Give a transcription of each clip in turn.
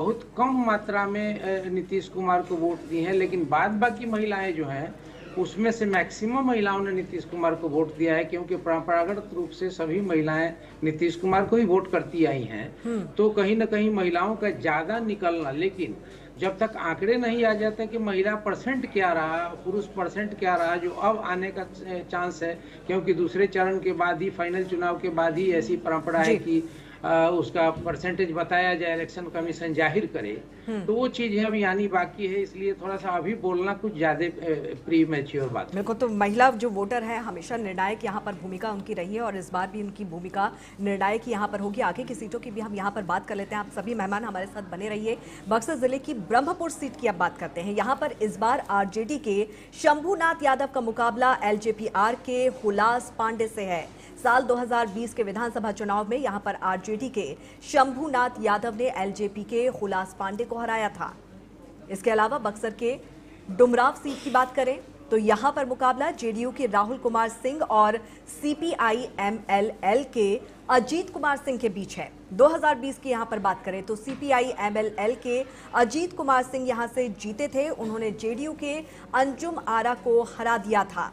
बहुत कम मात्रा में नीतीश कुमार को वोट दिए हैं, लेकिन बाद बाकी महिलाएं जो हैं उसमें से मैक्सिमम महिलाओं ने नीतीश कुमार को वोट दिया है, क्योंकि परंपरागत रूप से सभी महिलाएं नीतीश कुमार को ही वोट करती आई हैं। तो कहीं ना कहीं महिलाओं का ज्यादा निकलना, लेकिन जब तक आंकड़े नहीं आ जाते कि महिला परसेंट क्या रहा, पुरुष परसेंट क्या रहा, जो अब आने का चांस है, क्योंकि दूसरे चरण के बाद ही, फाइनल चुनाव के बाद ही ऐसी परंपरा है जी। कि उसका परसेंटेज बताया जाए, इलेक्शन कमीशन जाहिर करे। तो वो चीज है अभी आनी बाकी है, इसलिए थोड़ा सा अभी बोलना कुछ ज्यादा प्री मैच्योर बात मेरे है। को तो महिला जो वोटर है हमेशा निर्णायक यहाँ पर भूमिका उनकी रही है और इस बार भी उनकी भूमिका निर्णायक यहाँ पर होगी। आगे की सीटों की भी हम यहाँ पर बात कर लेते हैं। आप सभी मेहमान हमारे साथ बने रहिए। बक्सर जिले की ब्रह्मपुर सीट की अब बात करते हैं। यहाँ पर इस बार आरजेडी के शंभुनाथ यादव का मुकाबला एलजेपीआर के हुलास पांडे से है। साल 2020 के विधानसभा चुनाव में यहाँ पर आरजेडी के शंभुनाथ यादव ने एलजेपी के हुलास पांडे को हराया था। इसके अलावा बक्सर के डुमराव सीट की बात करें तो यहां पर मुकाबला जेडीयू के राहुल कुमार सिंह और सीपीआई एमएलएल के अजीत कुमार सिंह के बीच है। 2020 की यहां पर बात करें तो सीपीआई एमएलएल के अजीत कुमार सिंह यहां से जीते थे। उन्होंने जेडीयू के अंजुम आरा को हरा दिया था।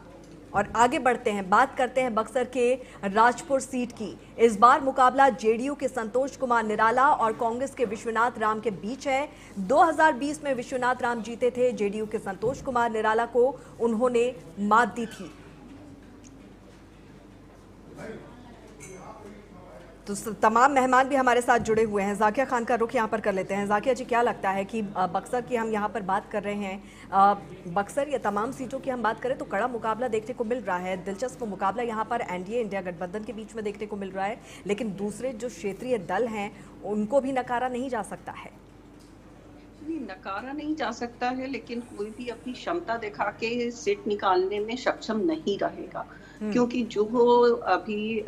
और आगे बढ़ते हैं, बात करते हैं बक्सर के राजपुर सीट की। इस बार मुकाबला जेडीयू के संतोष कुमार निराला और कांग्रेस के विश्वनाथ राम के बीच है। 2020 में विश्वनाथ राम जीते थे, जेडीयू के संतोष कुमार निराला को उन्होंने मात दी थी। तो तमाम मेहमान भी हमारे साथ जुड़े हुए हैं। जाकिया खान का रुख यहाँ पर कर लेते हैं। जाकिया जी, क्या लगता है कि बक्सर की हम यहाँ पर बात कर रहे हैं, बक्सर या तमाम सीटों की हम बात करें तो कड़ा मुकाबला देखने को मिल रहा है। दिलचस्प मुकाबला यहाँ पर एनडीए इंडिया गठबंधन के बीच में देखने को मिल रहा है, लेकिन दूसरे जो क्षेत्रीय दल हैं उनको भी नकारा नहीं जा सकता है। नहीं, नकारा नहीं जा सकता है, लेकिन कोई भी अपनी क्षमता दिखा के सीट निकालने में सक्षम नहीं रहेगा, क्योंकि जो अभी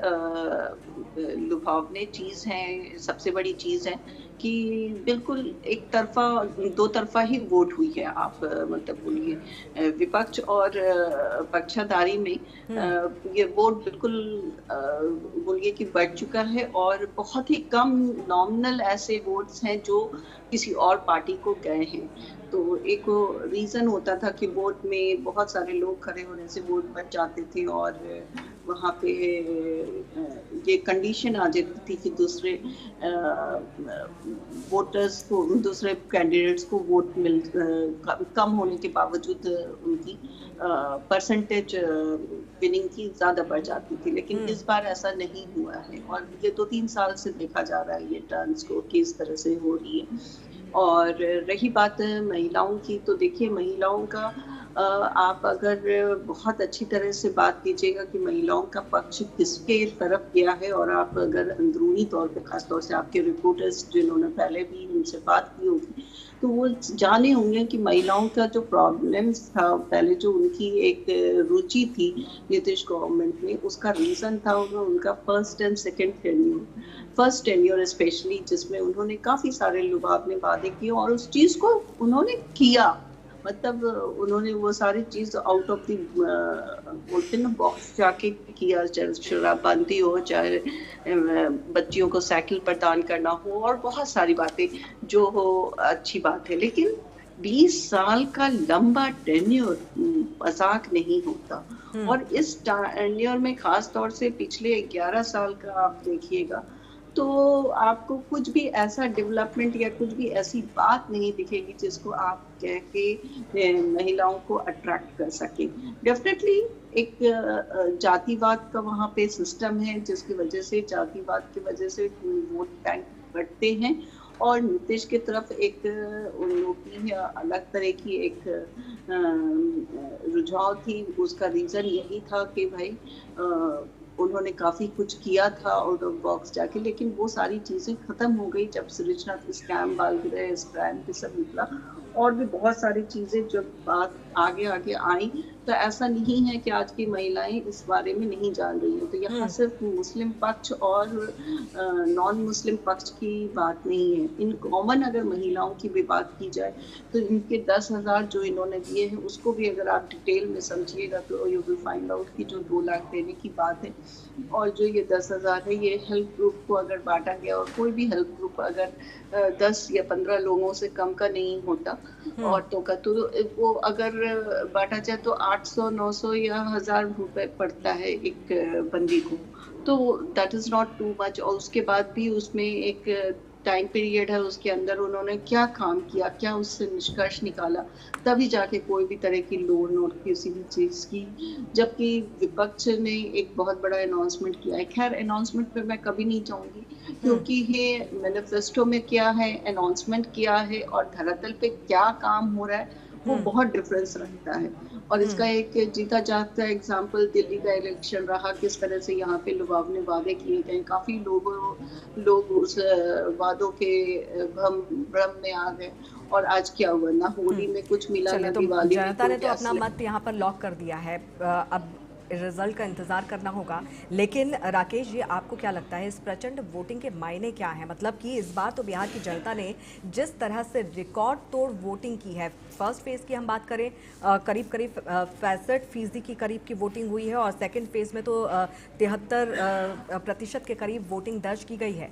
लुभावनी चीज है, सबसे बड़ी चीज है कि बिल्कुल एक तरफा, दो तरफा ही वोट हुई है। आप मतलब बोलिए विपक्ष और पक्षधारी में ये वोट बिल्कुल बोलिए कि बढ़ चुका है, और बहुत ही कम नॉमिनल ऐसे वोट्स हैं जो किसी और पार्टी को गए हैं। तो एक रीजन होता था कि वोट में बहुत सारे लोग खड़े होने से वोट बच जाते थे, और वहाँ पे ये कंडीशन आ जाती थी कि दूसरे वोटर्स को, दूसरे कैंडिडेट्स को वोट कम होने के बावजूद उनकी परसेंटेज विनिंग की ज्यादा बढ़ जाती थी। लेकिन इस बार ऐसा नहीं हुआ है, और ये 2-3 साल से देखा जा रहा है ये टर्न्स को किस तरह से हो रही है। और रही बात महिलाओं की, तो देखिए महिलाओं का आप अगर बहुत अच्छी तरह से बात कीजिएगा कि महिलाओं का पक्ष किसके तरफ गया है, और आप अगर अंदरूनी तौर पे, खासतौर से आपके रिपोर्टर्स जिन्होंने पहले भी उनसे बात की होगी, तो वो जाने होंगे कि महिलाओं का जो प्रॉब्लम्स था पहले, जो उनकी एक रुचि थी नीतीश गवर्नमेंट में, उसका रीजन था उनका first and second tenure, first tenure specially, जिसमें उन्होंने काफी सारे लुभावने वादे किए और उस चीज को उन्होंने किया। मतलब उन्होंने वो सारी चीज आउट ऑफ द बोलते ना बॉक्स जाके किया, चाहे शराबबंदी हो, चाहे बच्चियों को साइकिल प्रदान करना हो, और बहुत सारी बातें जो हो अच्छी बात है। लेकिन 20 साल का लंबा टेन्योर मजाक नहीं होता, और इस टेन्योर में खास तौर से पिछले 11 साल का आप देखिएगा तो आपको कुछ भी ऐसा डेवलपमेंट या कुछ भी ऐसी बात नहीं दिखेगी जिसको आप कह के महिलाओं को अट्रैक्ट कर सके। डेफिनेटली एक जातिवाद का वहाँ पे सिस्टम है, जिसकी वजह से, जातिवाद की वजह से वोट बैंक बढ़ते हैं, और नीतीश की तरफ एक उन लोगों की अलग तरह की एक रुझाव थी। उसका रीजन यही था कि भाई उन्होंने काफी कुछ किया था आउट ऑफ बॉक्स जाके, लेकिन वो सारी चीजें खत्म हो गई जब सृजना स्कैम, बालगृह स्कैम के सब निकला, और भी बहुत सारी चीजें जब बात आगे आगे आई। तो ऐसा नहीं है कि आज की महिलाएं इस बारे में नहीं जान रही हैं। तो यहाँ सिर्फ मुस्लिम पक्ष और नॉन मुस्लिम पक्ष की बात नहीं है। इन कॉमन अगर महिलाओं की भी बात की जाए तो इनके 10,000 जो इन्होंने दिए हैं, उसको भी अगर आप डिटेल में समझिएगा तो यू विल फाइंड आउट कि जो 2 लाख देने की बात है और जो ये 10,000 है ये हेल्प ग्रुप को अगर बांटा गया, और कोई भी हेल्प ग्रुप अगर 10 या 15 लोगों से कम का नहीं होता औरतों का, तो वो अगर बांटा जाए तो 800, 900 या 1000 रुपए पड़ता है एक बंदी को। तो that is not too much. और उसके बाद भी उसमें एक टाइम पीरियड है, उसके अंदर उन्होंने क्या काम किया, क्या उससे निष्कर्ष निकाला, तभी जाके कोई भी तरह की लोन और किसी भी चीज की। जबकि विपक्ष ने एक बहुत बड़ा अनाउंसमेंट किया है। खैर, अनाउंसमेंट पे मैं कभी नहीं जाऊंगी, क्योंकि ये मैनिफेस्टो में क्या है, अनाउंसमेंट किया है, और धरातल पे क्या काम हो रहा है वो बहुत डिफरेंस रखता है। और इसका एक जीता जागता एग्जाम्पल दिल्ली का इलेक्शन रहा, किस तरह से यहाँ पे लुभावने वादे किए गए, काफी लोग उस वादों के भ्रम में आ गए, और आज क्या हुआ, ना होली में कुछ मिला, ना तो दिवाली में जनता ने कोई तो गैस अपना मत यहाँ पर लॉक कर दिया है, अब रिजल्ट का इंतजार करना होगा। लेकिन राकेश जी, आपको क्या लगता है इस प्रचंड वोटिंग के मायने क्या है? मतलब कि इस बार तो बिहार की जनता ने जिस तरह से रिकॉर्ड तोड़ वोटिंग की है, फर्स्ट फेज की हम बात करें करीब 65% की करीब की वोटिंग हुई है, और सेकेंड फेज में तो 73% के करीब वोटिंग दर्ज की गई है।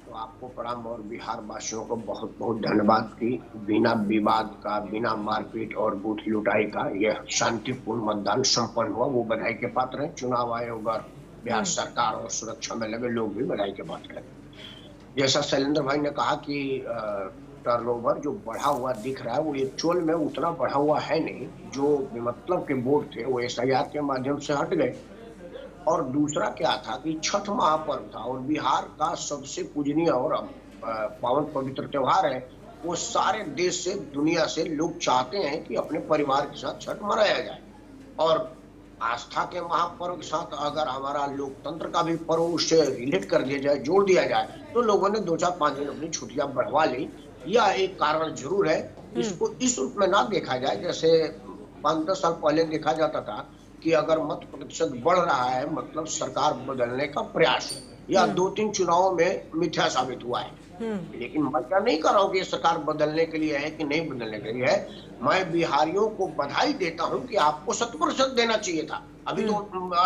तो आपको प्रणाम और बिहार वासियों को बहुत बहुत धन्यवाद कि बिना विवाद का, बिना मारपीट और बूथ लुटाई का यह शांतिपूर्ण मतदान संपन्न हुआ, वो बधाई के पात्र हैं। चुनाव आयोग और बिहार सरकार और सुरक्षा में लगे लोग भी बधाई के पात्र हैं। जैसा शैलेंद्र भाई ने कहा कि टर्नओवर जो बढ़ा हुआ दिख रहा है वो एक्चुअल में उतना बढ़ा हुआ है नहीं। जो मतलब के वोट थे वो SIR के माध्यम से हट गए। और दूसरा क्या था कि छठ महापर्व था, और बिहार का सबसे पूजनीय और पावन पवित्र त्योहार है। वो सारे देश से, दुनिया से लोग चाहते हैं कि अपने परिवार के साथ छठ मनाया जाए, और आस्था के महापर्व के साथ अगर हमारा लोकतंत्र का भी पर्व उससे रिलेट कर दिया जाए, जोड़ दिया जाए, तो लोगों ने 2-4-5 दिन अपनी छुट्टियां बढ़वा ली। यह एक कारण जरूर है। इसको इस रूप में ना देखा जाए जैसे 5-10 साल पहले देखा जाता था कि अगर मत प्रतिशत बढ़ रहा है मतलब सरकार बदलने का प्रयास है, या 2-3 चुनावों में मिथ्या साबित हुआ है। लेकिन मैं क्या नहीं कर रहा हूँ कि ये सरकार बदलने के लिए है कि नहीं बदलने के लिए है। मैं बिहारियों को बधाई देता हूँ कि आपको 100% देना चाहिए था। अभी तो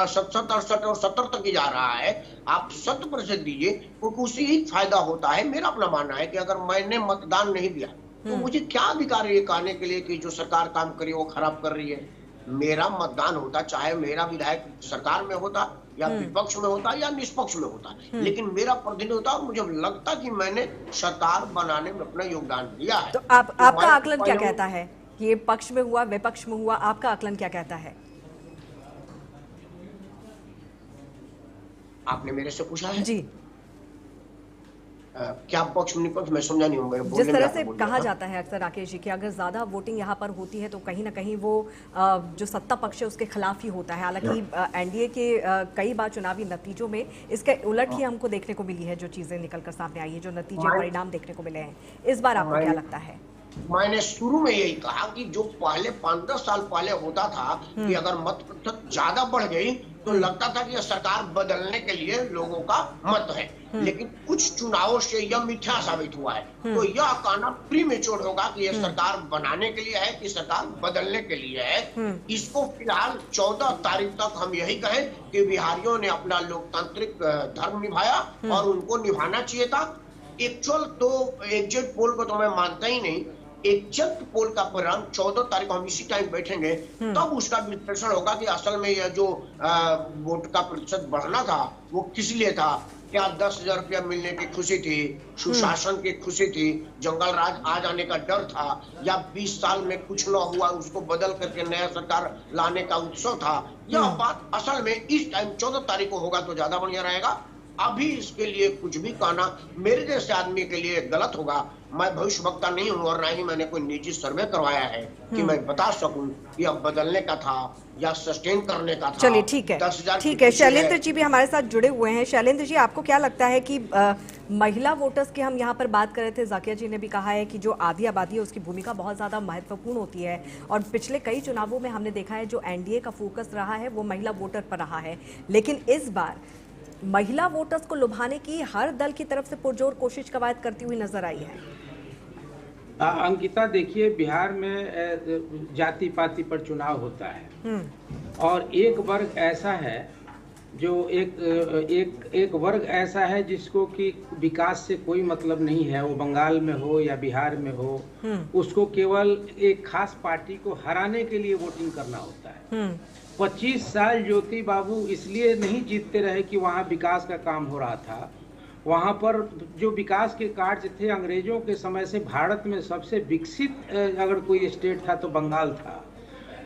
67, 68 और 70 तक ही जा रहा है। आप 100% दीजिए, क्योंकि उससे ही फायदा होता है। मेरा अपना मानना है कि अगर मैंने मतदान नहीं दिया तो मुझे क्या अधिकार है ये कहने के लिए कि जो सरकार काम कर रही है वो खराब कर रही है। मेरा मतदान होता, चाहे मेरा विधायक सरकार में होता या विपक्ष में होता या निष्पक्ष में होता, लेकिन मेरा प्रतिनिधि होता और मुझे लगता कि मैंने सरकार बनाने में अपना योगदान दिया है। तो आपका आकलन क्या कहता है? ये पक्ष में हुआ, विपक्ष में हुआ, आपका आकलन क्या कहता है? आपने मेरे से पूछा है जी। क्या पक्ष में निपक्ष मैं समझा नहीं हूँ। जिस तरह से कहा जाता है अक्सर राकेश जी कि अगर ज्यादा वोटिंग यहाँ पर होती है तो कहीं ना कहीं वो जो सत्ता पक्ष है उसके खिलाफ ही होता है। हालांकि एनडीए के कई बार चुनावी नतीजों में इसके उलट ही हमको देखने को मिली है, जो चीजें निकलकर सामने आई है, जो नतीजे परिणाम देखने को मिले हैं। इस बार आपको क्या लगता है? मैंने शुरू में यही कहा कि जो पहले 5-10 साल पहले होता था कि अगर मत प्रतिशत ज्यादा बढ़ गई तो लगता था कि यह सरकार बदलने के लिए लोगों का मत है, लेकिन कुछ चुनावों से यह मिथ्या साबित हुआ है। तो यह कहना प्रीमेच्योर होगा कि यह सरकार बनाने के लिए है कि सरकार बदलने के लिए है। इसको फिलहाल 14 तारीख तक हम यही कहें कि बिहारियों ने अपना लोकतांत्रिक धर्म निभाया और उनको निभाना चाहिए था। एक्चुअल तो एग्जिट पोल को तो मैं मानता ही नहीं। एग्जिट पोल का परिणाम 14 तारीख को हम इसी टाइम बैठेंगे, तब उसका विश्लेषण होगा कि असल में यह जो वोट का प्रतिशत बढ़ना था वो किस लिए था। क्या 10,000 रुपया मिलने की खुशी थी, सुशासन की खुशी थी, जंगल राज आ जाने का डर था, या 20 साल में कुछ न हुआ उसको बदल करके नया सरकार लाने का उत्सव था। यह बात असल में इस टाइम 14 तारीख को होगा तो ज्यादा बढ़िया रहेगा। अभी इसके लिए कुछ भी कहना मेरे जैसे आदमी के लिए गलत होगा। मैं भविष्यवक्ता नहीं हूँ और ना ही मैंने कोई निजी सर्वे करवाया है कि मैं बता सकूं कि अब बदलने का था या सस्टेन करने का था। चलिए ठीक है, ठीक है। शैलेंद्र जी भी हमारे साथ जुड़े हुए हैं। शैलेंद्र जी, आपको क्या लगता है कि महिला वोटर्स की हम यहाँ पर बात कर रहे थे, जाकिया जी ने भी कहा है कि जो आधी आबादी है उसकी भूमिका बहुत ज़्यादा महत्वपूर्ण होती है, और पिछले कई चुनावों में हमने देखा है जो एनडीए का फोकस रहा है वो महिला वोटर पर रहा है, लेकिन इस बार महिला वोटर्स को लुभाने की हर दल की तरफ से पुरजोर कोशिश कवायद करती हुई नजर आई है। अंकिता, देखिए बिहार में जाति पाति पर चुनाव होता है और एक वर्ग ऐसा है जो एक वर्ग ऐसा है जिसको कि विकास से कोई मतलब नहीं है, वो बंगाल में हो या बिहार में हो, उसको केवल एक खास पार्टी को हराने के लिए वोटिंग करना होता है। 25 साल ज्योति बाबू इसलिए नहीं जीतते रहे कि वहाँ विकास का काम हो रहा था। वहाँ पर जो विकास के कार्य थे, अंग्रेजों के समय से भारत में सबसे विकसित अगर कोई स्टेट था तो बंगाल था,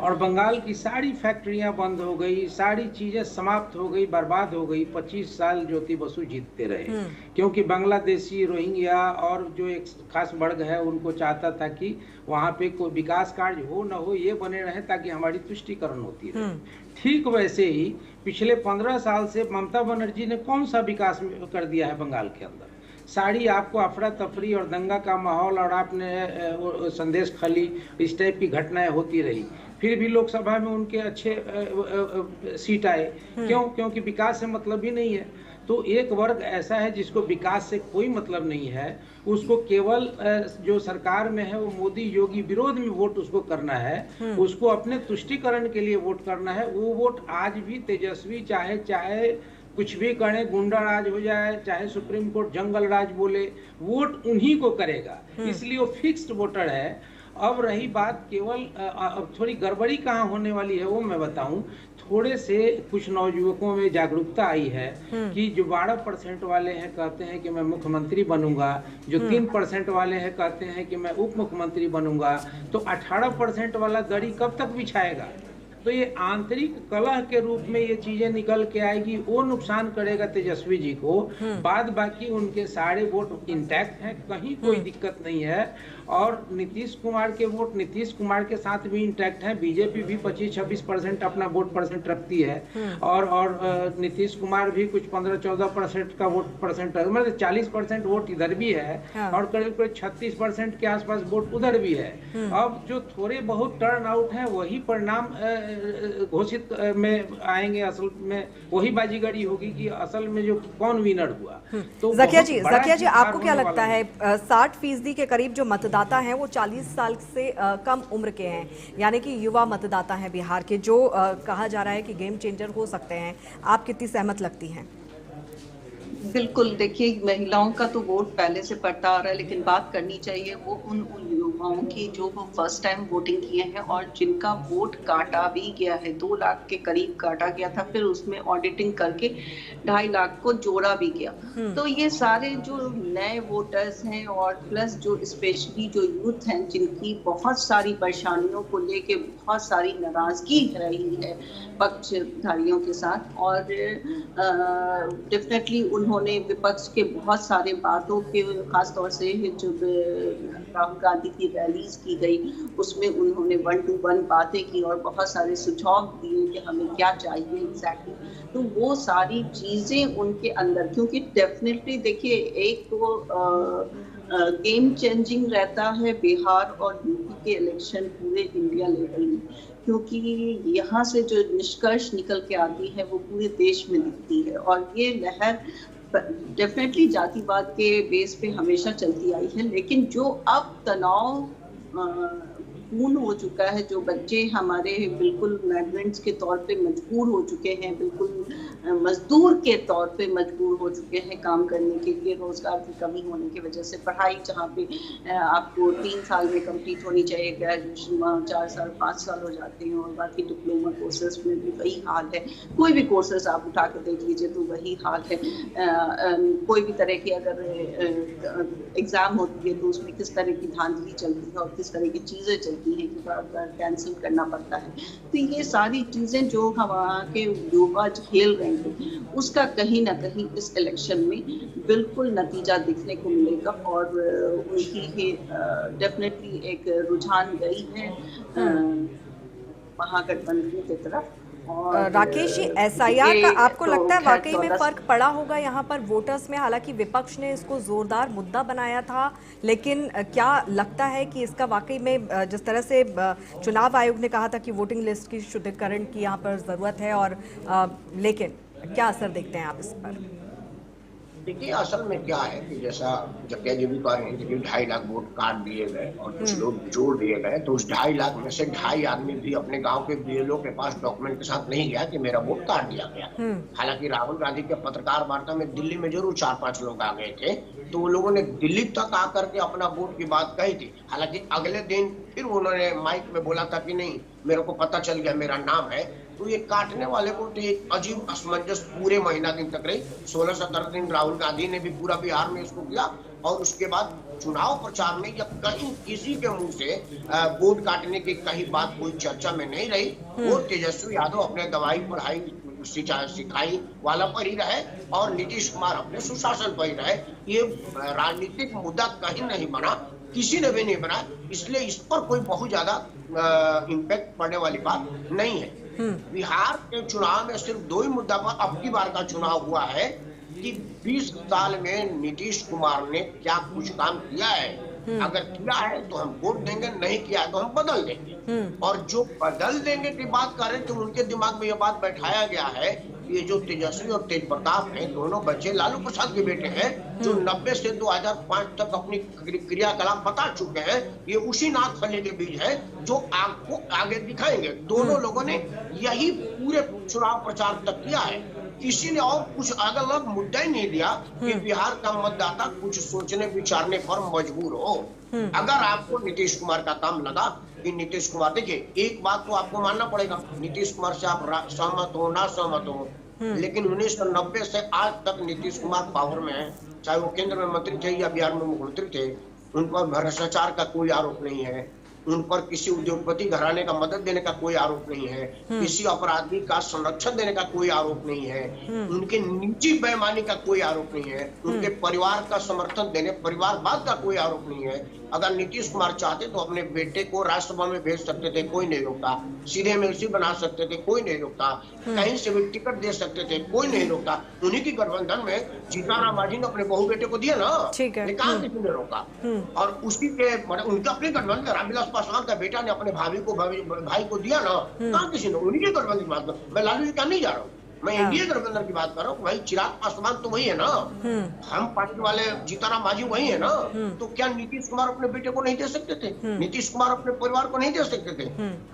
और बंगाल की सारी फैक्ट्रियां बंद हो गई, सारी चीजें समाप्त हो गई, बर्बाद हो गई। 25 साल ज्योति बसु जीतते रहे, क्योंकि बांग्लादेशी, रोहिंग्या और जो एक खास वर्ग है उनको चाहता था कि वहाँ पे कोई विकास कार्य हो न हो, ये बने रहे ताकि हमारी तुष्टिकरण होती रहे। ठीक वैसे ही पिछले 15 साल से ममता बनर्जी ने कौन सा विकास कर दिया है बंगाल के अंदर? सारी आपको अफरा तफरी और दंगा का माहौल और आपने संदेश खली इस टाइप की घटनाएं होती रही, फिर भी लोकसभा में उनके अच्छे सीट आए। क्यों? क्योंकि विकास से मतलब ही नहीं है। तो एक वर्ग ऐसा है जिसको विकास से कोई मतलब नहीं है, उसको केवल जो सरकार में है वो मोदी योगी विरोध में वोट उसको करना है, उसको अपने तुष्टिकरण के लिए वोट करना है। वो वोट आज भी तेजस्वी चाहे कुछ भी करे, गुंडा राज हो जाए, चाहे सुप्रीम कोर्ट जंगल राज बोले, वोट उन्हीं को करेगा। इसलिए वो फिक्स्ड वोटर है। अब रही बात केवल अब थोड़ी गड़बड़ी कहाँ होने वाली है वो मैं बताऊं। थोड़े से कुछ नवयुवकों में जागरूकता आई है कि जो 12% वाले हैं कहते हैं कि मैं मुख्यमंत्री बनूंगा, जो 3% वाले हैं कहते हैं कि मैं उप मुख्यमंत्री बनूंगा, तो 18% वाला दड़ी कब तक बिछाएगा? तो ये आंतरिक कलह के रूप में ये चीजें निकल के आएगी, वो नुकसान करेगा तेजस्वी जी को। बाद बाकी उनके सारे वोट इंटैक्ट हैं, कहीं कोई दिक्कत नहीं है। और नीतीश कुमार के वोट नीतीश कुमार के साथ भी इंटैक्ट हैं। बीजेपी भी 25-26% अपना वोट परसेंट रखती है, और नीतीश कुमार भी कुछ 15-14% का वोट परसेंट, मतलब 40% वोट इधर भी है, और करीब 36% के आसपास वोट उधर भी है। अब जो थोड़े बहुत टर्न आउट है वही परिणाम घोषित में आएंगे, असल में वही बाजीगरी होगी कि असल में जो कौन विनर हुआ। तो ज़किया जी आपको क्या लगता है 60% के करीब जो मतदाता हैं वो 40 साल से कम उम्र के हैं, यानी कि युवा मतदाता हैं बिहार के, जो कहा जा रहा है कि गेम चेंजर हो सकते हैं, आप कितनी सहमत लगती हैं? बिल्कुल, देखिए महिलाओं का तो वोट पहले से पड़ता आ रहा है, लेकिन बात करनी चाहिए वो उन युवाओं की जो वो फर्स्ट टाइम वोटिंग किए हैं और जिनका वोट काटा भी गया है। 2 लाख के करीब काटा गया था, फिर उसमें ऑडिटिंग करके 2.5 लाख को जोड़ा भी गया। तो ये सारे जो नए वोटर्स हैं और प्लस जो स्पेशली जो यूथ हैं जिनकी बहुत सारी परेशानियों को लेके बहुत सारी नाराजगी रही है पक्षधारियों के साथ, और डेफिनेटली उन्होंने विपक्ष के बहुत सारे बातों के, खासतौर से जो राहुल गांधी की रैलीज की गई उसमें उन्होंने 1-to-1 बातें की और बहुत सारे सुझाव दिए कि हमें क्या चाहिए एग्जैक्टली। तो वो सारी चीजें उनके अंदर, क्योंकि डेफिनेटली देखिए एक तो गेम चेंजिंग रहता है बिहार और यूपी के इलेक्शन पूरे इंडिया लेवल में, क्योंकि यहाँ से जो निष्कर्ष निकल के आती है वो पूरे देश में दिखती है। और ये लहर डेफिनेटली जातिवाद के बेस पे हमेशा चलती आई है, लेकिन जो अब तनाव पूर्ण हो चुका है, जो बच्चे हमारे बिल्कुल माइग्रेंट्स के तौर पे मजबूर हो चुके हैं, बिल्कुल मजदूर के तौर पे मजबूर हो चुके हैं काम करने के लिए, रोजगार की कमी होने की वजह से। पढ़ाई जहाँ पे आपको 3 साल में कंप्लीट होनी चाहिए, ग्रेजुएशन 4 साल 5 साल हो जाते हैं, और बाकी डिप्लोमा कोर्सेज में भी वही हाल है। कोई भी कोर्सेज आप उठा के देख लीजिए तो वही हाल है। कोई भी तरह की अगर एग्जाम होती है तो उसमें किस तरह की धांधली चलती है और किस तरह की चीजें चलती हैं कि बार-बार कैंसिल करना पड़ता है। तो ये सारी चीजें जो हमारे युवा खेल रहे हैं उसका कहीं ना कहीं इस इलेक्शन में बिल्कुल नतीजा दिखने को मिलेगा, और उनकी डेफिनेटली एक रुझान गई है महागठबंधन की तरफ। राकेश जी, SIR का आपको लगता है वाकई में फर्क पड़ा होगा यहाँ पर वोटर्स में? हालांकि विपक्ष ने इसको जोरदार मुद्दा बनाया था, लेकिन क्या लगता है कि इसका वाकई में, जिस तरह से चुनाव आयोग ने कहा था कि वोटिंग लिस्ट की शुद्धिकरण की यहाँ पर जरूरत है, और लेकिन क्या असर देखते हैं आप इस पर? देखिए असल में क्या है कि जैसा जकिया जी भी कह रहे हैं कि 2.5 लाख वोट काट दिए गए और कुछ लोग जोड़ दिए गए, तो उस 2.5 लाख में से 2.5 आदमी भी अपने गांव के बीएलओ के पास डॉक्यूमेंट के साथ नहीं गया कि मेरा वोट काट दिया गया। हालांकि राहुल गांधी के पत्रकार वार्ता में दिल्ली में जरूर 4-5 लोग आ गए थे, तो वो लोगों ने दिल्ली तक आकर के अपना वोट की बात कही थी। हालांकि अगले दिन फिर उन्होंने माइक में बोला था कि नहीं, मेरे को पता चल गया मेरा नाम है। तो ये काटने वाले को तो एक अजीब असमंजस पूरे महीना दिन तक रही। 16-17 दिन राहुल गांधी ने भी पूरा बिहार में इसको किया और उसके बाद चुनाव प्रचार में या कहीं किसी के मुंह से वोट काटने की कहीं बात कोई चर्चा में नहीं रही। वो तेजस्वी यादव अपने दवाई पढ़ाई सिखाई वाला पर ही रहे और नीतीश कुमार अपने सुशासन पर ही रहे। ये राजनीतिक मुद्दा कहीं नहीं बना, किसी ने भी नहीं बना, इसलिए इस पर कोई बहुत ज्यादा इम्पैक्ट पड़ने वाली बात नहीं है। बिहार के चुनाव में सिर्फ 2 ही मुद्दा पर अब की बार का चुनाव हुआ है कि 20 साल में नीतीश कुमार ने क्या कुछ काम किया है। अगर किया है तो हम वोट देंगे, नहीं किया है तो हम बदल देंगे। और जो बदल देंगे की बात कर रहे थे, उनके दिमाग में यह बात बैठाया गया है, ये जो तेजस्वी और तेज प्रताप हैं, दोनों बच्चे लालू प्रसाद के बेटे हैं, जो 90 से 2005 तक अपनी क्रियाकलाप बता चुके हैं। ये उसी नाथ फले के बीज है जो आपको आगे दिखाएंगे। दोनों लोगों ने यही पूरे चुनाव प्रचार तक किया है। किसी ने और कुछ अलग मुद्दा ही नहीं दिया कि बिहार का मतदाता कुछ सोचने विचारने पर मजबूर हो। अगर आपको नीतीश कुमार का काम लगा कि नीतीश कुमार, देखिए एक बात तो आपको मानना पड़ेगा, नीतीश कुमार से आप सहमत हो ना सहमत हो, लेकिन 1990 से आज तक नीतीश कुमार पावर में है। चाहे वो केंद्र में मंत्री थे या बिहार में मुख्यमंत्री थे, उन पर भ्रष्टाचार का कोई आरोप नहीं है, उन पर किसी उद्योगपति घराने का मदद देने का कोई आरोप नहीं है, किसी अपराधी का संरक्षण देने का कोई आरोप नहीं है, उनके निजी बेईमानी का कोई आरोप नहीं है, उनके परिवार का समर्थन देने परिवारवाद का कोई आरोप नहीं है। अगर नीतीश कुमार चाहते तो अपने बेटे को राज्यसभा में भेज सकते थे, कोई नहीं रोकता। सीधे एमएलसी बना सकते थे, कोई नहीं रोकता। कहीं से भी टिकट दे सकते थे, कोई नहीं रोकता। उन्हीं की गठबंधन में जीतन मांझी ने अपने बहू बेटे को दिया ना, कहाँ किसी ने रोका। और उसी के उनके अपने गठबंधन में रामविलास पासवान का बेटा ने अपने भाई को दिया ना, कहाँ किसी ने। उन्हीं के गठबंधन की बात कर, मैं लालू जी का नहीं जा रहा हूँ, मैं एनडीए गठबंधन की बात कर रहा हूँ। भाई चिराग पासवान तो वही है ना, हम पार्टी वाले जीतन मांझी वही है ना। तो क्या नीतीश कुमार अपने बेटे को नहीं दे सकते थे? नीतीश कुमार अपने परिवार को नहीं दे सकते थे?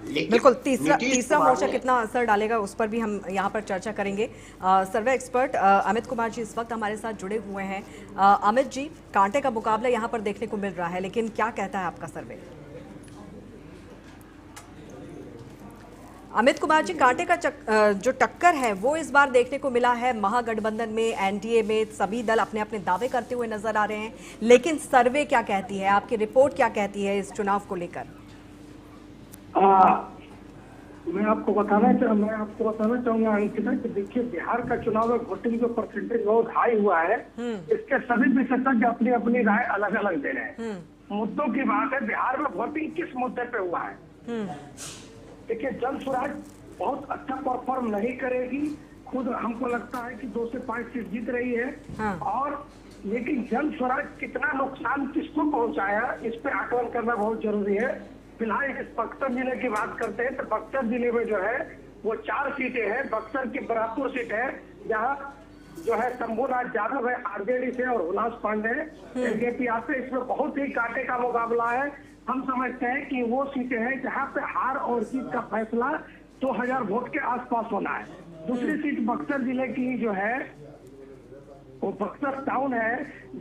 लेकिन बिल्कुल तीसरा मोर्चा कितना असर डालेगा उस पर भी हम यहाँ पर चर्चा करेंगे। सर्वे एक्सपर्ट अमित कुमार जी इस वक्त हमारे साथ जुड़े हुए हैं। अमित जी, कांटे का मुकाबला यहाँ पर देखने को मिल रहा है, लेकिन क्या कहता है आपका सर्वे? अमित कुमार जी, कांटे का जो टक्कर है वो इस बार देखने को मिला है। महागठबंधन में, एनडीए में सभी दल अपने अपने दावे करते हुए नजर आ रहे हैं, लेकिन सर्वे क्या कहती है, आपकी रिपोर्ट क्या कहती है इस चुनाव को लेकर? मैं आपको बताना चाहूंगा अंकिता कि देखिए बिहार का चुनाव में वोटिंग जो परसेंटेज बहुत हाई हुआ है, इसके सभी विशेषज्ञ अपनी अपनी राय अलग अलग दे रहे हैं। मुद्दों की बात है, बिहार में वोटिंग किस मुद्दे पे हुआ है? देखिए जन स्वराज बहुत अच्छा परफॉर्म नहीं करेगी, खुद हमको लगता है कि 2 से 5 सीट जीत रही है। और लेकिन जन स्वराज कितना नुकसान किसको पहुंचाया, इस पे आकलन करना बहुत जरूरी है। फिलहाल इस बक्सर जिले की बात करते हैं तो बक्सर जिले में जो है वो 4 सीटें हैं। बक्सर की बरापुर सीट है जहाँ जो है शंभुनाथ यादव है आरजेडी से और हुलास पांडे एलजेपी से। इसमें बहुत ही कांटे का मुकाबला है। हम समझते हैं कि वो सीटें हैं जहां पे हार और जीत का फैसला 2000 वोट के आसपास होना है। दूसरी सीट बक्सर जिले की जो है वो बक्सर टाउन है,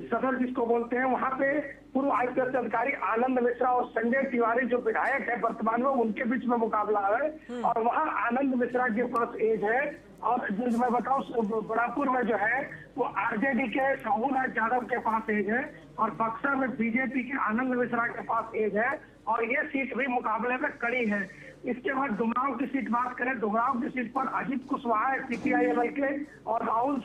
सदर जिसको बोलते हैं, वहां पे पूर्व आईपीएस अधिकारी आनंद मिश्रा और संजय तिवारी जो विधायक है वर्तमान में, उनके बीच में मुकाबला है। और वहां आनंद मिश्रा के पास एज है। और जो मैं बताऊं बड़ापुर में जो है वो आरजेडी के शंभुनाथ यादव के पास एज है और बक्सर में बीजेपी के आनंद मिश्रा के पास एज है। और ये सीट भी मुकाबले में कड़ी है। इसके बाद डुमरांव की सीट बात करें, डुमरांव की सीट पर अजीत कुशवाहा है सीपीआईएमएल के और राहुल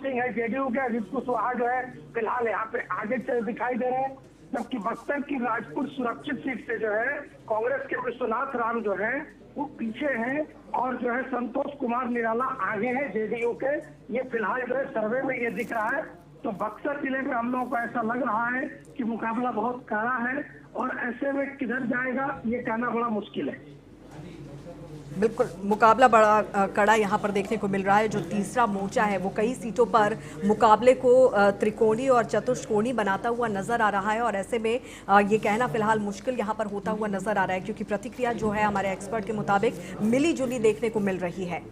सिंह है जेडीयू के। अजीत कुशवाहा जो है फिलहाल यहाँ पे आगे दिखाई दे रहे हैं, जबकि बक्सर की राजपुर सुरक्षित सीट से जो है कांग्रेस के विश्वनाथ राम जो है वो पीछे हैं और जो है संतोष कुमार निराला आगे है जेडीयू के। ये फिलहाल जो है सर्वे में ये दिख रहा है। तो बक्सर जिले में हम लोगों को ऐसा लग रहा है कि मुकाबला बहुत कड़ा है और ऐसे में किधर जाएगा ये कहना बड़ा मुश्किल है। बिल्कुल मुकाबला बड़ा कड़ा यहाँ पर देखने को मिल रहा है। जो तीसरा मोर्चा है वो कई सीटों पर मुकाबले को त्रिकोणीय और चतुष्कोणीय बनाता हुआ नजर आ रहा है और ऐसे में ये कहना फिलहाल मुश्किल यहाँ पर होता हुआ नजर आ रहा है, क्योंकि प्रतिक्रिया जो है हमारे एक्सपर्ट के मुताबिक मिली जुली देखने को मिल रही है।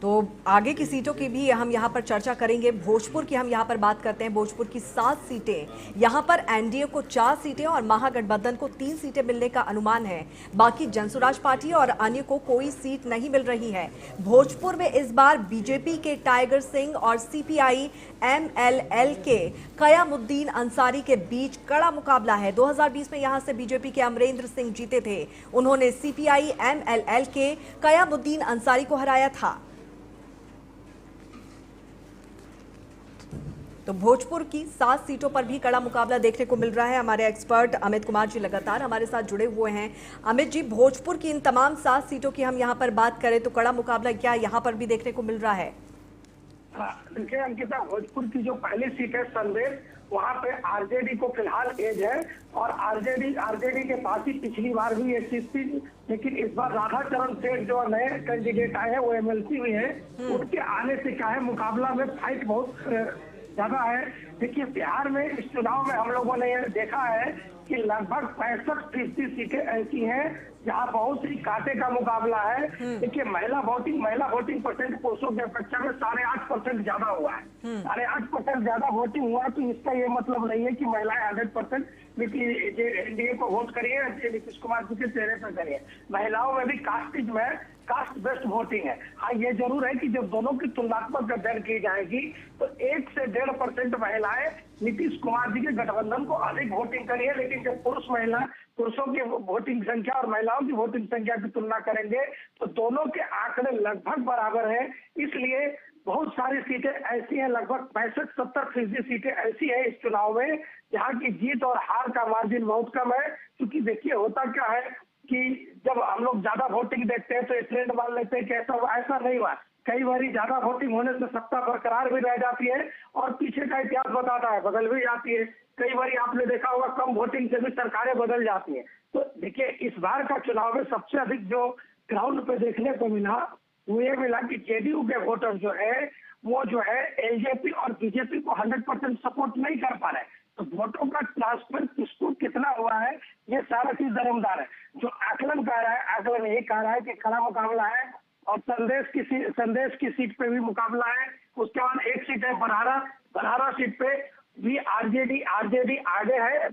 तो आगे की सीटों की भी हम यहाँ पर चर्चा करेंगे। भोजपुर की हम यहाँ पर बात करते हैं। भोजपुर की 7 सीटें, यहाँ पर एनडीए को 4 सीटें और महागठबंधन को 3 सीटें मिलने का अनुमान है। बाकी जनसुराज पार्टी और अन्य को कोई सीट नहीं मिल रही है। भोजपुर में इस बार बीजेपी के टाइगर सिंह और सीपीआई एमएलएल के कयामुद्दीन अंसारी के बीच कड़ा मुकाबला है। 2020 में यहाँ से बीजेपी के अमरेंद्र सिंह जीते थे। उन्होंने सीपीआई एमएलएल के कयामुद्दीन अंसारी को हराया था। तो भोजपुर की 7 सीटों पर भी कड़ा मुकाबला देखने को मिल रहा है। हमारे एक्सपर्ट अमित कुमार जी लगातार हमारे साथ जुड़े हुए हैं। अमित जी, भोजपुर की इन तमाम 7 सीटों की हम यहाँ पर बात करें तो कड़ा मुकाबला क्या यहाँ पर भी देखने को मिल रहा है? देखिए अंकिता, भोजपुर की जो पहली सीट है संदेश, वहाँ पे आरजेडी को फिलहाल एज है और आरजेडी के पास ही पिछली बार भी ये सीट थी, लेकिन इस बार राधाचरण सेठ जो नए कैंडिडेट आए हैं वो एमएलसी हुए हैं। उनके आने से क्या है, मुकाबला में फाइट बहुत ज्यादा है। देखिए बिहार में इस चुनाव में हम लोगों ने देखा है कि लगभग 65% सीटें ऐसी हैं जहां बहुत ही कांटे का मुकाबला है। देखिए महिला वोटिंग परसेंट पुरुषों की अपेक्षा में 8.5% ज्यादा हुआ है। 8.5% ज्यादा वोटिंग हुआ तो इसका ये मतलब नहीं है कि महिलाएं 100% एनडीए को वोट करिए, नीतीश कुमार जी के चेहरे पर करिए। महिलाओं में भी कास्ट बेस्ड वोटिंग है। हाँ, ये जरूर है कि जब दोनों की तुलनात्मक अध्ययन की जाएगी तो 1 से 1.5% महिलाएं नीतीश कुमार जी के गठबंधन को अधिक वोटिंग करी है, लेकिन जब पुरुषों की वोटिंग संख्या और महिलाओं की वोटिंग संख्या की तुलना करेंगे तो दोनों के आंकड़े लगभग बराबर है। इसलिए बहुत सारी सीटें ऐसी हैं, लगभग 65-70% सीटें ऐसी है इस चुनाव में जहाँ की जीत और हार का मार्जिन बहुत कम है। क्योंकि देखिए होता क्या है कि जब हम लोग ज्यादा वोटिंग देखते हैं तो एक ट्रेंड मान लेते हैं कि ऐसा नहीं हुआ। कई बार ज्यादा वोटिंग होने से सत्ता बरकरार भी रह जाती है और पीछे का इतिहास बताता है बदल भी जाती है। कई बार आपने देखा होगा कम वोटिंग से भी सरकारें बदल जाती हैं। तो देखिए इस बार का चुनाव में सबसे अधिक जो ग्राउंड पे देखने को मिला वो ये मिला कि जेडीयू के वोटर जो है एलजेपी और बीजेपी को 100% सपोर्ट नहीं कर पा रहे। तो वोटों का ट्रांसफर किसको कितना हुआ है ये सारा चीज दरमदार है। जो आकलन ये कह रहा है कि कड़ा मुकाबला है और संदेश की सीट पे भी मुकाबला है। उसके बाद एक सीट है बरहारा सीट पे भी आरजेडी आगे है।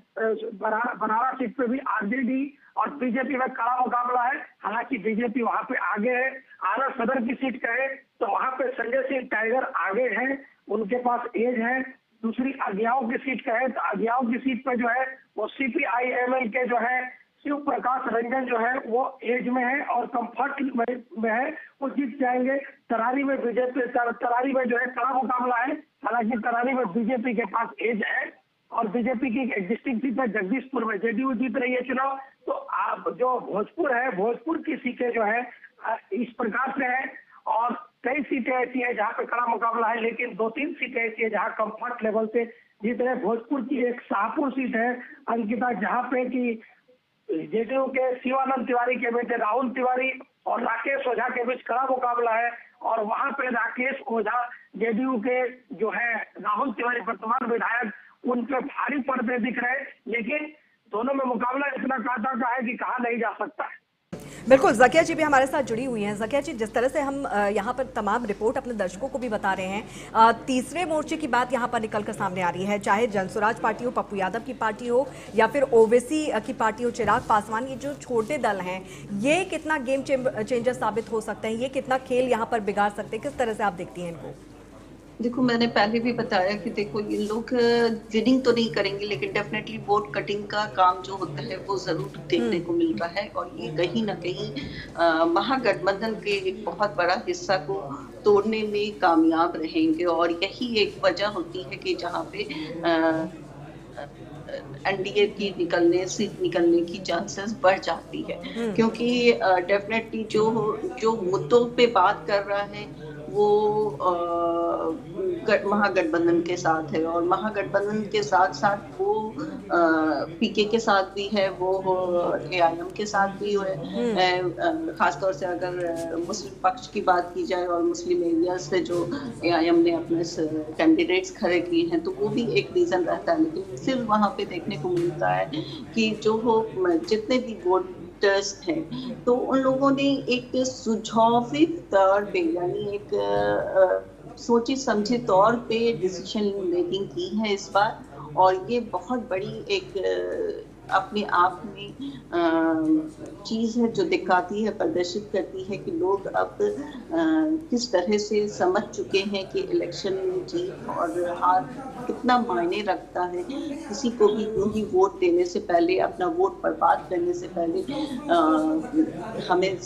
बरहारा सीट पे भी आरजेडी और बीजेपी में कड़ा मुकाबला है। हालांकि बीजेपी वहां पे आगे है। आरा सदर की सीट कहे तो वहां पे संजय सिंह टाइगर आगे हैं, उनके पास एज है। दूसरी अगियाओं की सीट कहे तो अगियाओं की सीट पे जो है वो सीपीआईएमएल के जो है शिव प्रकाश रंजन जो है वो एज में है और कंफर्ट में है, वो जीत जाएंगे। तरारी में जो है कड़ा मुकाबला है। हालांकि तरारी में बीजेपी के पास एज है और बीजेपी की एग्जिस्टिंग सीट है जगदीशपुर में जेडीयू जीत रही है चुनाव। तो आप जो भोजपुर की सीटें जो है इस प्रकार से है और कई सीटें ऐसी है जहाँ पे कड़ा मुकाबला है, लेकिन 2-3 सीटें ऐसी है जहाँ कंफर्ट लेवल से जीत रहे। भोजपुर की एक शाहपुर सीट है अंकिता, जहाँ पे कि जेडीयू के शिवानंद तिवारी के बेटे राहुल तिवारी और राकेश ओझा के बीच कड़ा मुकाबला है और वहां पे राकेश ओझा जेडीयू के जो है राहुल तिवारी वर्तमान विधायक उन पे भारी पर्दे दिख रहे, लेकिन दोनों में मुकाबला इतना कांटा का है कि कहा नहीं जा सकता है। बिल्कुल, ज़किया जी भी हमारे साथ जुड़ी हुई हैं। ज़किया जी, जिस तरह से हम यहाँ पर तमाम रिपोर्ट अपने दर्शकों को भी बता रहे हैं, तीसरे मोर्चे की बात यहाँ पर निकलकर सामने आ रही है। चाहे जनसुराज पार्टी हो, पप्पू यादव की पार्टी हो या फिर ओवैसी की पार्टी हो, चिराग पासवान, ये जो छोटे दल हैं ये कितना गेम चेंजर साबित हो सकते हैं, ये कितना खेल यहाँ पर बिगाड़ सकते हैं, किस तरह से आप देखती हैं इनको? देखो मैंने पहले भी बताया कि देखो इन लोग विनिंग तो नहीं करेंगे लेकिन डेफिनेटली वोट कटिंग का काम जो होता है वो जरूर देखने को मिल रहा है और ये कहीं ना कहीं महागठबंधन के एक बहुत बड़ा हिस्सा को तोड़ने में कामयाब रहेंगे और यही एक वजह होती है कि जहाँ पे एनडीए की सीट निकलने की चांसेस बढ़ जाती है। क्योंकि डेफिनेटली जो मुद्दों पे बात कर रहा है वो महागठबंधन के साथ है, और महागठबंधन के साथ साथ वो पीके के साथ भी है, वो एआईएम के साथ भी है। खासतौर से अगर मुस्लिम पक्ष की बात की जाए और मुस्लिम एरिया से जो एआईएम ने अपने कैंडिडेट्स खड़े किए हैं, तो वो भी एक रीजन रहता है। लेकिन फिर वहाँ पे देखने को मिलता है कि जो हो जितने भी वोटर्स हैं, तो उन लोगों ने एक सुझावी तौर पे, यानी एक सोची समझे तौर पे डिसीजन मेकिंग की है इस बार, और ये बहुत बड़ी एक अपने आप में चीज है जो दिखाती है, प्रदर्शित करती है कि लोग अब किस तरह से समझ चुके हैं कि इलेक्शन में जीत और हार कितना मायने रखता है। किसी को भी यूं ही वोट देने से पहले, अपना वोट बर्बाद करने से पहले हमें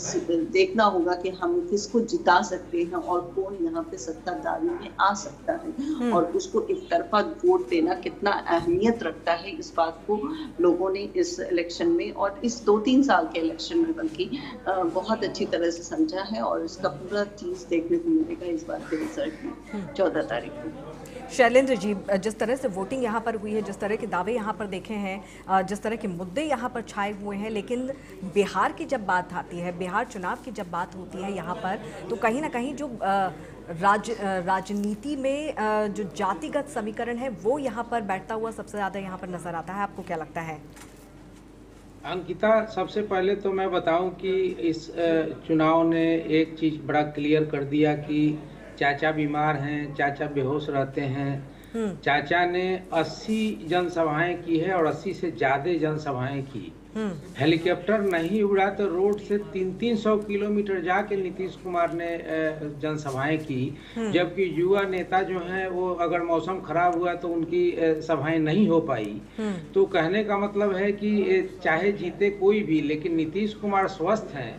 देखना होगा कि हम किसको जिता सकते हैं और कौन यहाँ पे सत्ताधारी में आ सकता है, और उसको एक तरफा वोट देना कितना अहमियत रखता है, इस बात को लोगों ने इस इलेक्शन में और इस 2-3 साल के इलेक्शन में बल्कि बहुत अच्छी तरह से समझा है, और इसका पूरा चीज देखने को मिलेगा इस बार के रिजल्ट में 14 तारीख को। शैलेंद्र जी, जिस तरह से वोटिंग यहाँ पर हुई है, जिस तरह के दावे यहाँ पर देखे हैं, जिस तरह के मुद्दे यहाँ पर छाए हुए हैं, लेकिन बिहार की जब बात आती है, बिहार चुनाव की जब बात होती है यहाँ पर, तो कहीं ना कहीं जो राजनीति में जो जातिगत समीकरण है वो यहाँ पर बैठता हुआ सबसे ज्यादा यहाँ पर नजर आता है। आपको क्या लगता है? अंकिता, सबसे पहले तो मैं बताऊं कि इस चुनाव ने एक चीज बड़ा क्लियर कर दिया कि चाचा बीमार हैं, चाचा बेहोश रहते हैं। चाचा ने 80 जनसभाएं की है और 80 से ज्यादा जनसभाएं की। हेलीकॉप्टर नहीं उड़ा तो रोड से 300 किलोमीटर जाके नीतीश कुमार ने जनसभाएं की, जबकि युवा नेता जो हैं वो अगर मौसम खराब हुआ तो उनकी सभाएं नहीं हो पाई। तो कहने का मतलब है कि चाहे जीते कोई भी, लेकिन नीतीश कुमार स्वस्थ हैं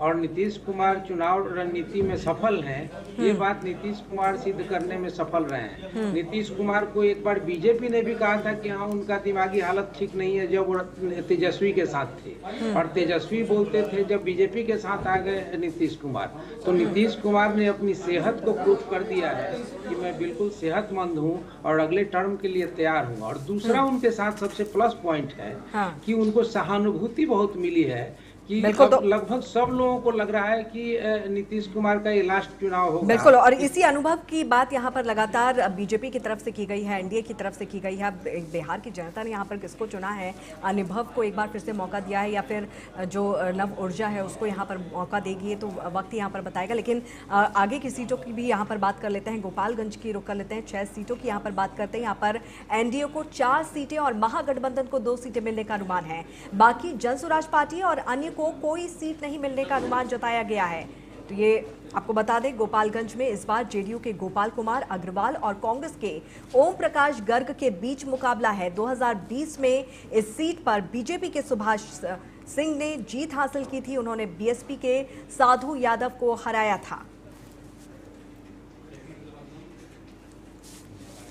और नीतीश कुमार चुनाव रणनीति में सफल हैं, ये बात नीतीश कुमार सिद्ध करने में सफल रहे हैं। नीतीश कुमार को एक बार बीजेपी ने भी कहा था कि हाँ, उनका दिमागी हालत ठीक नहीं है, जब वो तेजस्वी के साथ थे, और तेजस्वी बोलते थे जब बीजेपी के साथ आ गए नीतीश कुमार। तो नीतीश कुमार ने अपनी सेहत को प्रूफ कर दिया है कि मैं बिल्कुल सेहतमंद हूँ और अगले टर्म के लिए तैयार हूँ। और दूसरा उनके साथ सबसे प्लस पॉइंट है कि उनको सहानुभूति बहुत मिली है कि लगभग सब लोगों को लग रहा है कि नीतीश कुमार का ये लास्ट चुनाव होगा। बिल्कुल, और इसी अनुभव की बात यहाँ पर लगातार बीजेपी की तरफ से की गई है, एनडीए की तरफ से की गई है। बिहार की जनता ने यहाँ पर किसको चुना है? अनुभव को एक बार फिर से मौका दिया है, या फिर जो नव ऊर्जा है उसको यहाँ पर मौका देगी, तो वक्त यहाँ पर बताएगा। लेकिन आगे की सीटों की भी यहाँ पर बात कर लेते हैं। गोपालगंज की रुख कर लेते हैं। 6 सीटों की यहाँ पर बात करते हैं। यहाँ पर एनडीए को 4 सीटें और महागठबंधन को 2 सीटें मिलने का अनुमान है। बाकी जनसुराज पार्टी और अन्य को कोई सीट नहीं मिलने का अनुमान जताया गया है। तो ये आपको बता दें, गोपालगंज में इस बार जेडीयू के गोपाल कुमार अग्रवाल और कांग्रेस के ओम प्रकाश गर्ग के बीच मुकाबला है। 2020 में इस सीट पर बीजेपी के सुभाष सिंह ने जीत हासिल की थी। उन्होंने बीएसपी के साधु यादव को हराया था।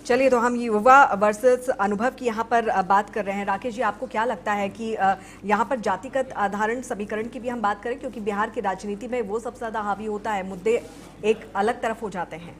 चलिए, तो हम युवा वर्सेस अनुभव की यहाँ पर बात कर रहे हैं। राकेश जी, आपको क्या लगता है कि यहाँ पर जातिगत आधारण समीकरण की भी हम बात करें, क्योंकि बिहार की राजनीति में वो सबसे ज्यादा हावी होता है, मुद्दे एक अलग तरफ हो जाते हैं।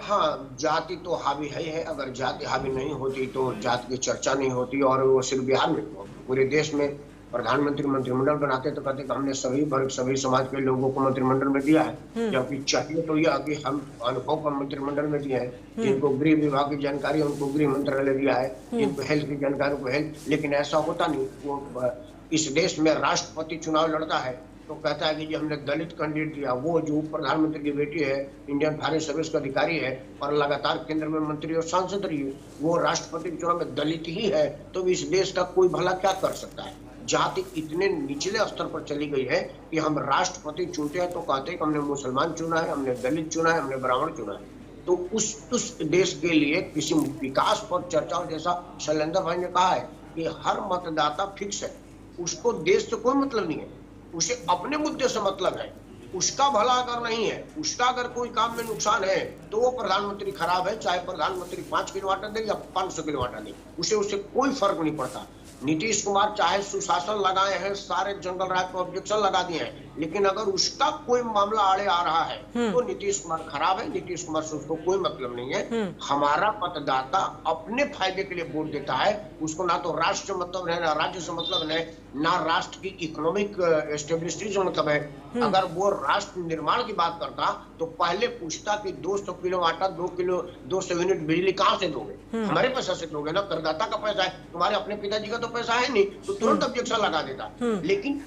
हाँ, जाति तो हावी है। अगर जाति हावी नहीं होती तो जाति की चर्चा नहीं होती, और वो सिर्फ बिहार में, पूरे देश में प्रधानमंत्री मंत्रिमंडल बनाते तो कहते कि हमने सभी वर्ग, सभी समाज के लोगों को मंत्रिमंडल में दिया है। जबकि चाहिए तो यह कि हम अनुभव को मंत्रिमंडल में दिया है, जिनको गृह विभाग की जानकारी है उनको गृह मंत्रालय दिया है, जिनको हेल्थ की जानकारी को हेल्थ। लेकिन ऐसा होता नहीं। वो इस देश में राष्ट्रपति चुनाव लड़ता है तो कहता है कि जो हमने दलित कैंडिडेट दिया, वो जो प्रधानमंत्री की बेटी है, इंडियन फॉरेन सर्विस का अधिकारी है और लगातार केंद्र में मंत्री और सांसद रही है, वो राष्ट्रपति के चुनाव में दलित ही है, तो इस देश का कोई भला क्या कर सकता है? जाति इतने निचले स्तर पर चली गई है कि हम राष्ट्रपति चुनते हैं तो कहते हैं कि हमने मुसलमान चुना है, हमने दलित चुना है, हमने ब्राह्मण चुना है। तो उस देश के लिए किसी विकास पर चर्चा, जैसा शैलेंद्र भाई ने कहा है कि हर मतदाता फिक्स है, उसको देश से कोई मतलब नहीं है, उसे अपने मुद्दे से मतलब है। उसका भला अगर नहीं है, उसका अगर कोई काम में नुकसान है तो वो प्रधानमंत्री खराब है, चाहे प्रधानमंत्री 5 किलोमीटर दे या 500 किलोमीटर दे, उसे कोई फर्क नहीं पड़ता। नीतीश कुमार चाहे सुशासन लगाए हैं, सारे जंगल राज को ऑब्जेक्शन लगा दिए हैं, लेकिन अगर उसका कोई मामला आड़े आ रहा है तो नीतीश कुमार खराब है, नीतीश कुमार से उसको कोई मतलब नहीं है। हमारा मतदाता अपने फायदे के लिए वोट देता है, उसको ना तो राष्ट्र से मतलब है, ना राज्य से मतलब है, ना राष्ट्र की इकोनॉमिक स्टेबिलिटी से मतलब है। अगर वो राष्ट्र निर्माण की बात करता तो पहले पूछता कि 200 किलो आटा, 200 यूनिट बिजली कहाँ से दोगे? हमारे पैसा से दोगे ना, करदाता का पैसा है, तुम्हारे अपने पिताजी का तो पैसा है नहीं, तो तुरंत ऑब्जेक्शन लगा देता। लेकिन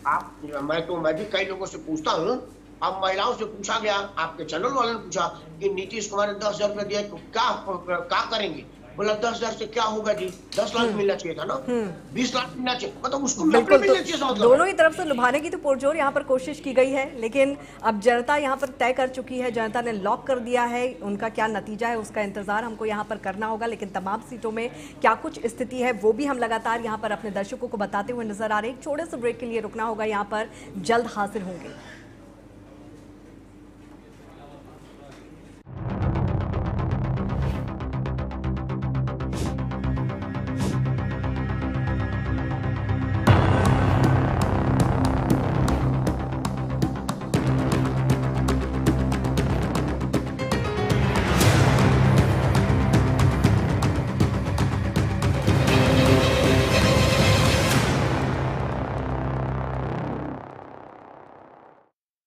मैं भी कई लोगों से पूछता हूँ, अब महिलाओं से पूछा गया, आपके चैनल वाले ने पूछा कि नीतीश कुमार ने 10,000 रुपया दिया तो क्या करेंगे? बोला 10,000 से क्या होगा जी, 10 लाख मिलना चाहिए था ना, 20 लाख मिलना चाहिए, मतलब उसको बिल्कुल। मतलब दोनों ही तरफ से लुभाने की तो पुरजोर यहाँ पर कोशिश की गई है, लेकिन अब जनता यहाँ पर तय कर चुकी है, जनता ने लॉक कर दिया है। उनका क्या नतीजा है उसका इंतजार हमको यहाँ पर करना होगा, लेकिन तमाम सीटों में क्या कुछ स्थिति है वो भी हम लगातार यहाँ पर अपने दर्शकों को बताते हुए नजर आ रहे हैं। एक छोटे से ब्रेक के लिए रुकना होगा, यहाँ पर जल्द हाजिर होंगे।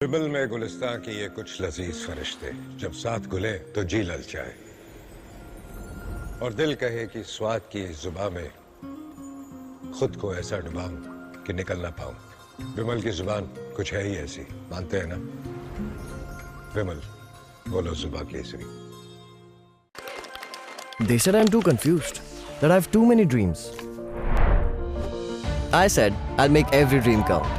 विमल में गुलिस्तां की ये कुछ लजीज फरिश्ते, जब साथ घुले तो जी ललचाए और दिल कहे कि स्वाद की जुबां में खुद को ऐसा डुबाऊं कि निकल ना पाऊं। विमल की जुबान कुछ है ही ऐसी, मानते हैं ना? विमल, बोलो जुबां Kesari. They said I'm too confused, that I have too many dreams. I said I'll make every dream count.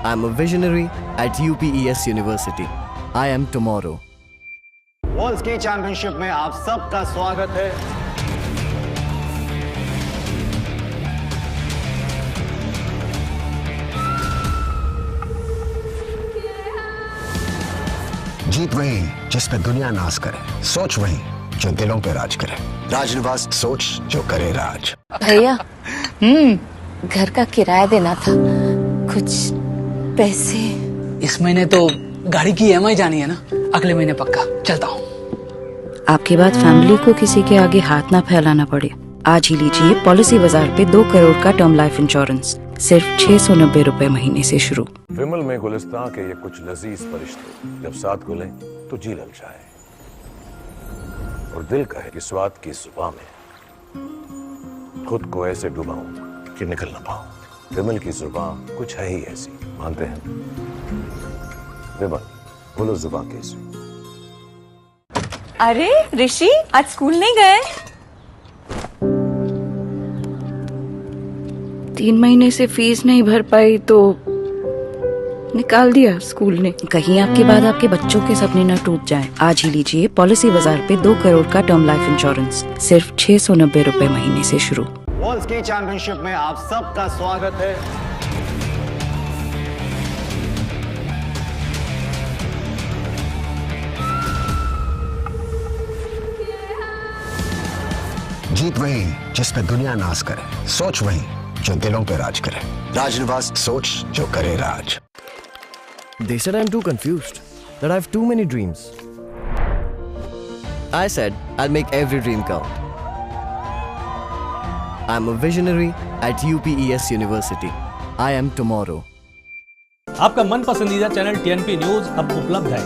I'm a visionary at UPES University. I am tomorrow. World ski championship में आप सबका स्वागत है। जीत वही जिस पे दुनिया नाज करे, सोच वही जो दिलों पे राज करे। राजनिवास, सोच जो करे राज। भैया, घर का किराया देना था, कुछ पैसे। इस महीने तो गाड़ी की EMI जानी है ना, अगले महीने पक्का। चलता हूँ। आपके बाद फैमिली को किसी के आगे हाथ ना फैलाना पड़े। आज ही लीजिए पॉलिसी बाजार पे 2 करोड़ का टर्म लाइफ इंश्योरेंस, सिर्फ 690 रुपए महीने से शुरू। विमल में गुलिस्तां के ये कुछ लजीज फरिश्ते, जब साथ घुले तो जी ललचाए और दिल कहे कि स्वाद की जुबां में खुद को ऐसे डुबाऊं कि निकल ना पाऊं। विमल की जुबां कुछ है ही ऐसी, मानते हैं? विमल, बोलो जुबां केसरी। अरे ऋषि, आज स्कूल नहीं गए? 3 महीने से फीस नहीं भर पाई तो निकाल दिया स्कूल ने। कहीं आपके बाद आपके बच्चों के सपने न टूट जाएं। आज ही लीजिए पॉलिसी बाजार पे 2 करोड़ का टर्म लाइफ इंश्योरेंस, सिर्फ 690 रुपए महीने से शुरू। वर्ल्ड स्की चैंपियनशिप में आप सबका स्वागत है। जीत वही जिस पे दुनिया नाज करे, सोच वही जो दिलों पे राज करे। राजनिवास, सोच जो करे राज। They said I'm too confused, that I have too many dreams. I said I'll make every dream count. I'm a visionary at UPES University. I am tomorrow. आपका मन पसंदीदा चैनल TNP न्यूज अब उपलब्ध है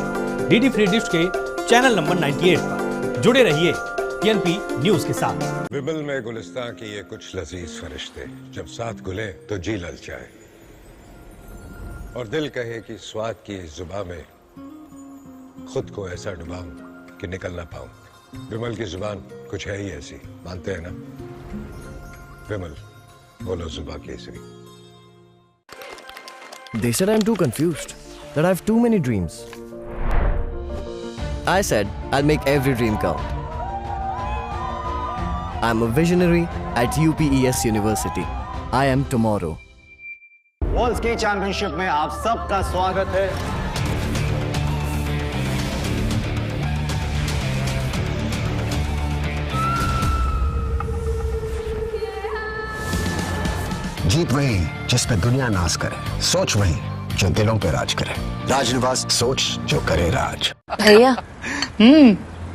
DD फ्री डिश के channel number 98 पर। जुड़े रहिए TNP न्यूज के साथ। विमल में गुलिस्तां की ये कुछ लजीज फरिश्ते, जब साथ घुले तो जी ललचाए और दिल कहे कि स्वाद की जुबां में खुद को ऐसा डुबाऊं कि निकल ना पाऊं। विमल की जुबान कुछ है ही ऐसी, मानते हैं ना? विमल, बोलो जुबां Kesari. They said I'm too confused, that I have too many dreams. I said I'll make every dream count. I'm a visionary at UPES University. I am tomorrow. World ski championship में आप सबका स्वागत है। जीत वही जिस पे दुनिया नाज करे, सोच वही जो दिलों पे राज करे। राजनिवास, सोच जो करे राज। भैया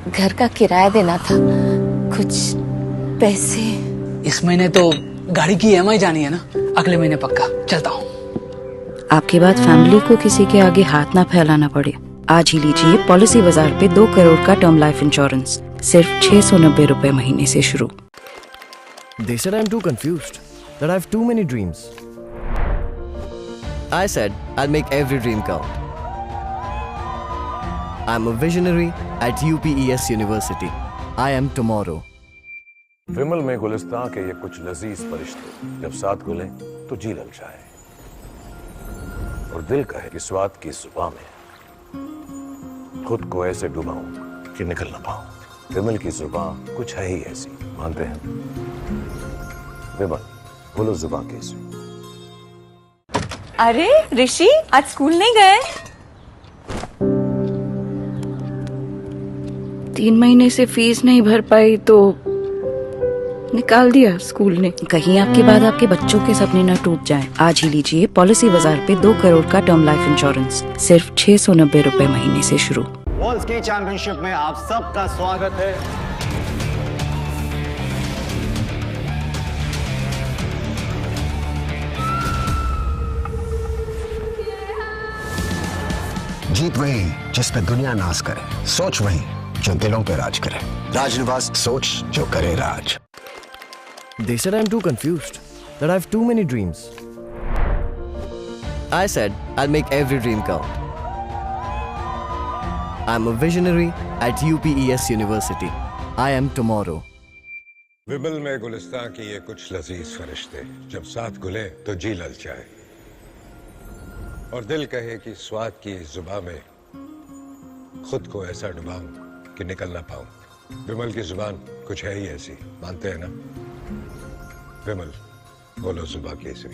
घर का किराया देना था, कुछ पैसे। इस महीने तो गाड़ी की EMI जानी है ना, अगले महीने पक्का। चलता हूँ। आपके बाद फैमिली को किसी के आगे हाथ ना फैलाना पड़े। आज ही लीजिए पॉलिसी बाजार पे 2 करोड़ का टर्म लाइफ इंश्योरेंस सिर्फ 690 रुपए महीने से शुरू। They said I'm too confused, that I have too many dreams. I said I'll make every dream count. I'm a visionary at UPES University. I am tomorrow. विमल में गुलिस्तां के ये कुछ लजीज फरिश्ते जब साथ घुले तो जी ललचाए और दिल कहे कि स्वाद की जुबान में खुद को ऐसे डुबाऊं कि निकल ना पाऊं। विमल की जुबान कुछ है ही ऐसी, मानते हैं? विमल, बोलो जुबान कैसी? अरे ऋषि, आज स्कूल नहीं गए? 3 महीने से फीस नहीं भर पाई तो निकाल दिया स्कूल ने। कहीं आपके बाद आपके बच्चों के सपने न टूट जाएं। आज ही लीजिए पॉलिसी बाजार पे 2 करोड़ का टर्म लाइफ इंश्योरेंस सिर्फ 690 रुपए महीने से शुरू। वर्ल्ड स्की चैंपियनशिप में आप सबका स्वागत है। जीत वही जिस पे दुनिया नाज करे, सोच वही जो दिलों पे राज करे। राजनिवास, सोच जो करे राज। They said I'm too confused, that I have too many dreams. I said I'll make every dream count. I'm a visionary at UPES University. I am tomorrow. विमल में गुलिस्तां की ये कुछ लजीज फरिश्ते जब साथ घुले तो जी ललचाए और दिल कहे कि स्वाद की जुबान में खुद को ऐसा डुबाऊं कि निकल ना पाऊं। विमल की जुबान कुछ है ही ऐसी, मानते हैं ना? विमल, बोलो जुबान कैसी?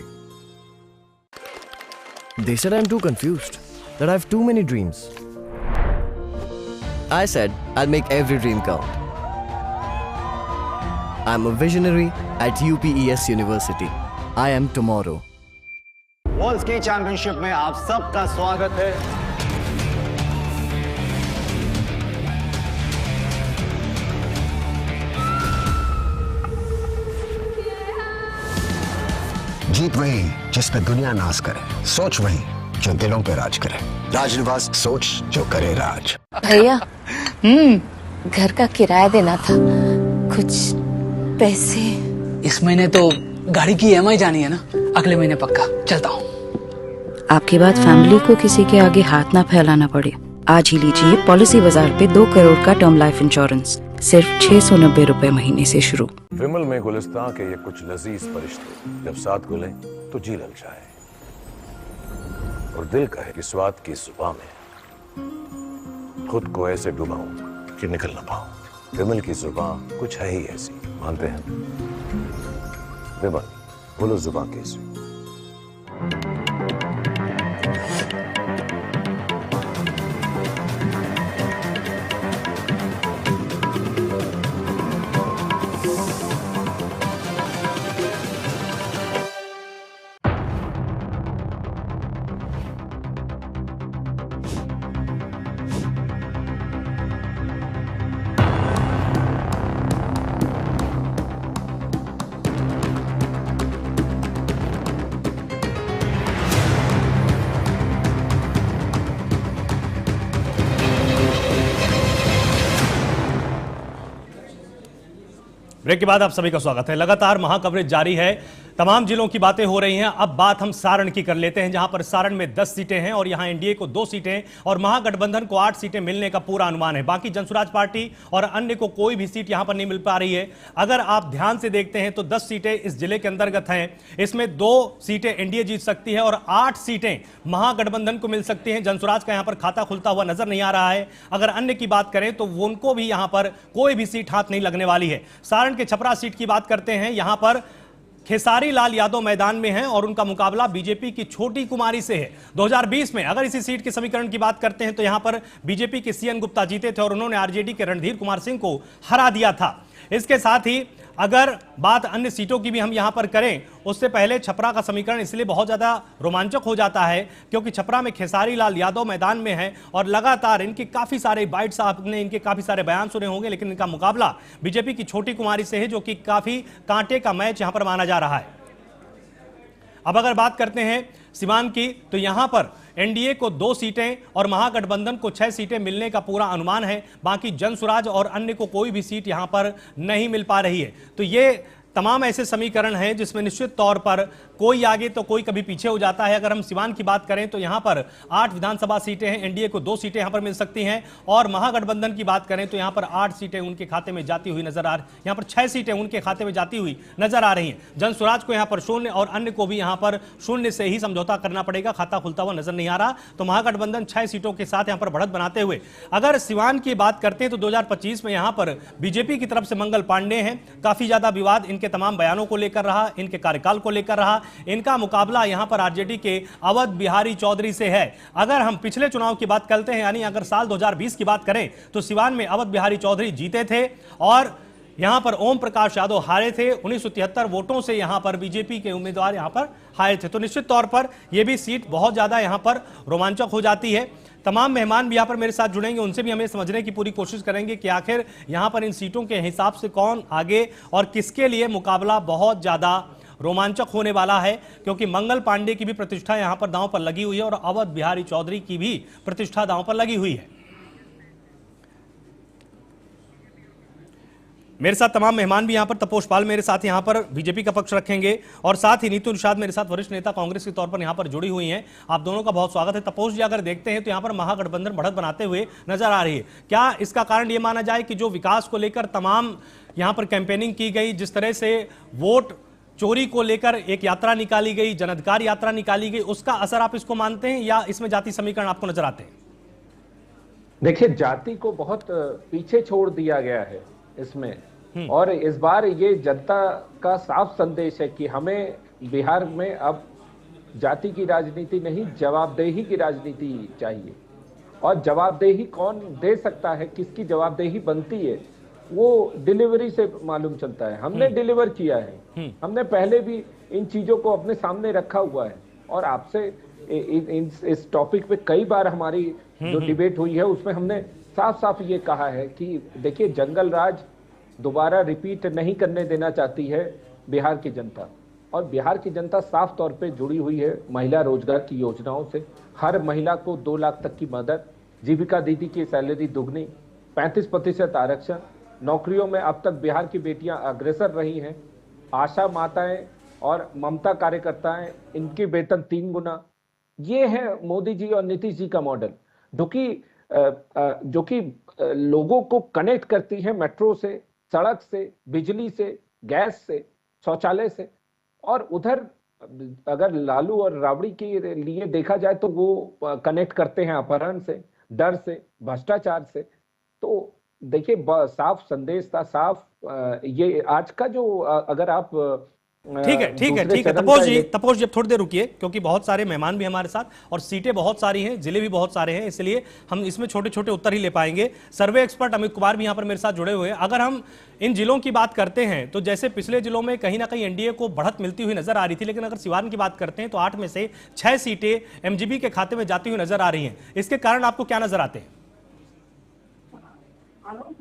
They said I'm too confused, that I have too many dreams. I said I'll make every dream count. I'm a visionary at UPES University. I am tomorrow. World ski championship में आप सबका स्वागत है। जीत वही जिस पे दुनिया नाज करे, सोच वही जो दिलों पे राज करे। राजनिवास, सोच जो करे राज। भैया घर का किराया देना था, कुछ पैसे। इस महीने तो गाड़ी की EMI जानी है ना, अगले महीने पक्का। चलता हूँ। आपके बाद फैमिली को किसी के आगे हाथ ना फैलाना पड़े। आज ही लीजिए पॉलिसी बाजार पे 2 करोड़ का टर्म लाइफ इंश्योरेंस सिर्फ 690 रुपए महीने से शुरू। विमल में गुलिस्तां के ये कुछ लजीज फरिश्ते जब साथ घुले तो जी ललचाए और दिल कहे कि स्वाद की जुबान में खुद को ऐसे डुबाऊं कि निकल ना पाऊं। विमल की जुबान कुछ है ही ऐसी, मानते हैं? विमल, बोलो जुबान कैसी? ब्रेक के बाद आप सभी का स्वागत है। लगातार महाकवरेज जारी है, तमाम जिलों की बातें हो रही हैं। अब बात हम सारण की कर लेते हैं, जहां पर सारण में 10 सीटें हैं और यहां एनडीए को 2 सीटें और महागठबंधन को 8 सीटें मिलने का पूरा अनुमान है। बाकी जनसुराज पार्टी और अन्य को कोई भी सीट यहां पर नहीं मिल पा रही है। अगर आप ध्यान से देखते हैं तो 10 सीटें इस जिले के अंतर्गत हैं, इसमें 2 सीटें एनडीए जीत सकती है और 8 सीटें महागठबंधन को मिल सकती हैं। जनसुराज का यहां पर खाता खुलता हुआ नजर नहीं आ रहा है। अगर अन्य की बात करें तो उनको भी यहां पर कोई भी सीट हाथ नहीं लगने वाली है। सारण के छपरा सीट की बात करते हैं, यहां पर खेसारी लाल यादव मैदान में हैं और उनका मुकाबला बीजेपी की छोटी कुमारी से है। 2020 में अगर इसी सीट के समीकरण की बात करते हैं तो यहां पर बीजेपी के सीएन गुप्ता जीते थे और उन्होंने आरजेडी के रणधीर कुमार सिंह को हरा दिया था। इसके साथ ही अगर बात अन्य सीटों की भी हम यहां पर करें, उससे पहले छपरा का समीकरण इसलिए बहुत ज्यादा रोमांचक हो जाता है क्योंकि छपरा में खेसारी लाल यादव मैदान में है और लगातार इनके काफी सारे बाइट्स आपने इनके काफी सारे बयान सुने होंगे, लेकिन इनका मुकाबला बीजेपी की छोटी कुमारी से है जो कि काफी कांटे का मैच यहां पर माना जा रहा है। अब अगर बात करते हैं सिवान की, तो यहां पर एनडीए को 2 सीटें और महागठबंधन को 6 सीटें मिलने का पूरा अनुमान है। बाकी जनसुराज और अन्य को कोई भी सीट यहां पर नहीं मिल पा रही है। तो ये तमाम ऐसे समीकरण हैं जिसमें निश्चित तौर पर कोई आगे तो कोई कभी पीछे हो जाता है। अगर हम सिवान की बात करें तो यहां पर 8 विधानसभा सीटें हैं, एनडीए को 2 सीटें यहां पर मिल सकती हैं और महागठबंधन की बात करें तो यहां पर 8 सीटें उनके खाते में जाती हुई नजर आ रही, यहां पर 6 सीटें उनके खाते में जाती हुई नजर आ रही हैं। जनसुराज को यहां पर 0 और अन्य को भी यहां पर 0 से ही समझौता करना पड़ेगा, खाता खुलता हुआ नजर नहीं आ रहा। तो महागठबंधन 6 सीटों के साथ यहां पर बढ़त बनाते हुए, अगर सिवान की बात करते हैं तो 2025 में यहां पर बीजेपी की तरफ से मंगल पांडे हैं। काफी ज्यादा विवाद इनके तमाम बयानों को लेकर रहा, इनके कार्यकाल को लेकर रहा। इनका मुकाबला यहां पर आरजेडी के अवध बिहारी चौधरी से है। अगर हम पिछले चुनाव की बात करते हैं, यानी अगर साल 2020 की बात करें तो सिवान में अवध बिहारी चौधरी जीते थे और यहां पर ओम प्रकाश यादव हारे थे। 1973 वोटों से यहां पर बीजेपी के उम्मीदवार यहां पर हारे थे। तो निश्चित तौर पर यह भी सीट बहुत ज्यादा यहां पर रोमांचक हो जाती है। तमाम मेहमान भी यहां पर मेरे साथ जुड़ेंगे, उनसे भी हमें समझने की पूरी कोशिश करेंगे कि आखिर यहां पर इन सीटों के हिसाब से कौन आगे और किसके लिए मुकाबला बहुत ज्यादा रोमांचक होने वाला है, क्योंकि मंगल पांडे की भी प्रतिष्ठा यहां पर दांव पर लगी हुई है और अवध बिहारी चौधरी की भी प्रतिष्ठा दांव पर लगी हुई है। मेरे साथ तमाम मेहमान भी यहां पर, तपोष पाल मेरे साथ यहां पर बीजेपी का पक्ष रखेंगे और साथ ही नीतू निषाद मेरे साथ वरिष्ठ नेता कांग्रेस के तौर पर यहां पर जुड़ी हुई हैं। आप दोनों का बहुत स्वागत है। तपोष जी, अगर देखते हैं तो यहां पर महागठबंधन बढ़त बनाते हुए नजर आ रही है, क्या इसका कारण यह माना जाए कि जो विकास को लेकर तमाम यहां पर कैंपेनिंग की गई, जिस तरह से वोट चोरी को लेकर एक यात्रा निकाली गई, जनाधिकार यात्रा निकाली गई, उसका असर आप इसको मानते हैं या इसमें जाति समीकरण आपको नजर आते हैं? देखिए, जाति को बहुत पीछे छोड़ दिया गया है इसमें, और इस बार ये जनता का साफ संदेश है कि हमें बिहार में अब जाति की राजनीति नहीं, जवाबदेही की राजनीति चाहिए। और जवाबदेही कौन दे सकता है, किसकी जवाबदेही बनती है, वो डिलीवरी से मालूम चलता है। हमने डिलीवर किया है, हमने पहले भी इन चीजों को अपने सामने रखा हुआ है और आपसे इस टॉपिक पे कई बार हमारी जो डिबेट हुई है उसमें हमने साफ साफ ये कहा है कि देखिए, जंगल राज दोबारा रिपीट नहीं करने देना चाहती है बिहार की जनता, और बिहार की जनता साफ तौर पे जुड़ी हुई है महिला रोजगार की योजनाओं से। हर महिला को 2 लाख तक की मदद, जीविका दीदी की सैलरी दुगनी, 35% आरक्षण, नौकरियों में अब तक बिहार की बेटियां अग्रसर रही हैं, आशा माताएं और ममता कार्यकर्ताएं, इनकी वेतन 3 गुना। ये है मोदी जी और नीतीश जी का मॉडल, जो कि लोगों को कनेक्ट करती है मेट्रो से, सड़क से, बिजली से, गैस से, शौचालय से। और उधर अगर लालू और राबड़ी के लिए देखा जाए तो वो कनेक्ट करते हैं अपहरण से, डर से, भ्रष्टाचार से। तो देखिए, साफ संदेश था, साफ ये आज का जो, अगर आप ठीक है तपोष जी अब थोड़ी देर रुकिए, क्योंकि बहुत सारे मेहमान भी हमारे साथ और सीटें बहुत सारी हैं, जिले भी बहुत सारे हैं, इसलिए हम इसमें छोटे छोटे उत्तर ही ले पाएंगे। सर्वे एक्सपर्ट अमित कुमार भी यहां पर मेरे साथ जुड़े हुए हैं। अगर हम इन जिलों की बात करते हैं तो जैसे पिछले जिलों में कहीं ना कहीं एनडीए को बढ़त मिलती हुई नजर आ रही थी, लेकिन अगर सिवान की बात करते हैं तो 8 में से 6 सीटें एमजीबी के खाते में जाती हुई नजर आ रही हैं। इसके कारण आपको क्या नजर आते हैं?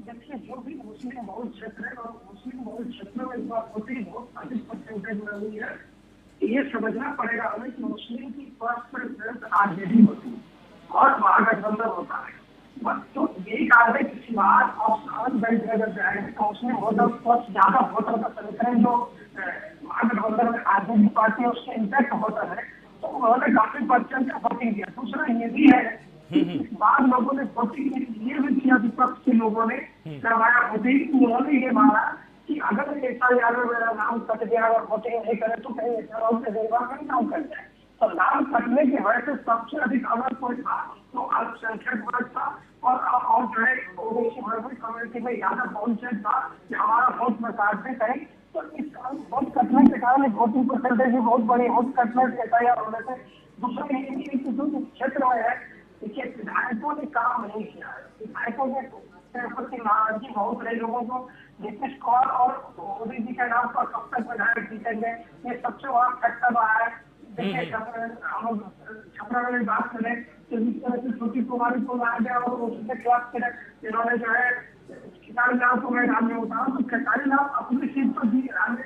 देखिए, जो भी मुस्लिम बहुल क्षेत्र है और मुस्लिम बहुल क्षेत्र में इस बार होती बहुत अधिक परसेंटेज में हुई है। ये समझना पड़ेगा हमें कि मुस्लिम की फर्स्ट प्रेफरेंस आरजेडी होती है और महागठबंधन होता है। तो यही कारण है कि सिवान और सावन बेल्ट अगर जाएंगे तो उसमें बहुत ज्यादा वोटर का समीकरण जो महागठबंधन में आरजेडी पार्टी है उसके इम्पैक्ट वोटर है, तो उन्होंने काफी परसेंट का वोटिंग दिया। दूसरा ये भी है, बाद लोगों ने वोटिंग ये भी किया, विपक्ष के लोगों ने करवाया वोटिंग। उन्होंने ये माना कि अगर एफआईआर में मेरा नाम कट गया और वोटिंग नहीं करे तो कहीं एफआईआर में देखभाल में नाम कट जाए। तो नाम कटने की वजह से सबसे अधिक अगर कोई था तो अल्पसंख्यक वर्ग था और जो है ओबीसी कम्युनिटी में ज्यादा पहुंचे था कि हमारा वोट प्रकार से करें। तो इस वोट कटने के कारण वोटिंग परसेंटेज भी बहुत बड़ी वोट कटने से एफआईआर होने से। दूसरा ये जो क्षेत्र में है, देखिए, विधायकों ने काम नहीं किया है। विधायकों ने इसके प्रति नाराजगी बहुत रही लोगों को। नीतीश कुमार और मोदी जी के नाम पर कब तक विधायक जीतेंगे, ये सबसे बड़ा फैक्टर रहा है। देखिए हम लोग छपरा में बात करें तो जिस तरह से छोटी कुमारी को लाया गया और उसके खिलाफ इन्होंने जो है खेसारी लाल को मैदान में उतारा, तो खेसारी लाल अपनी सीट पर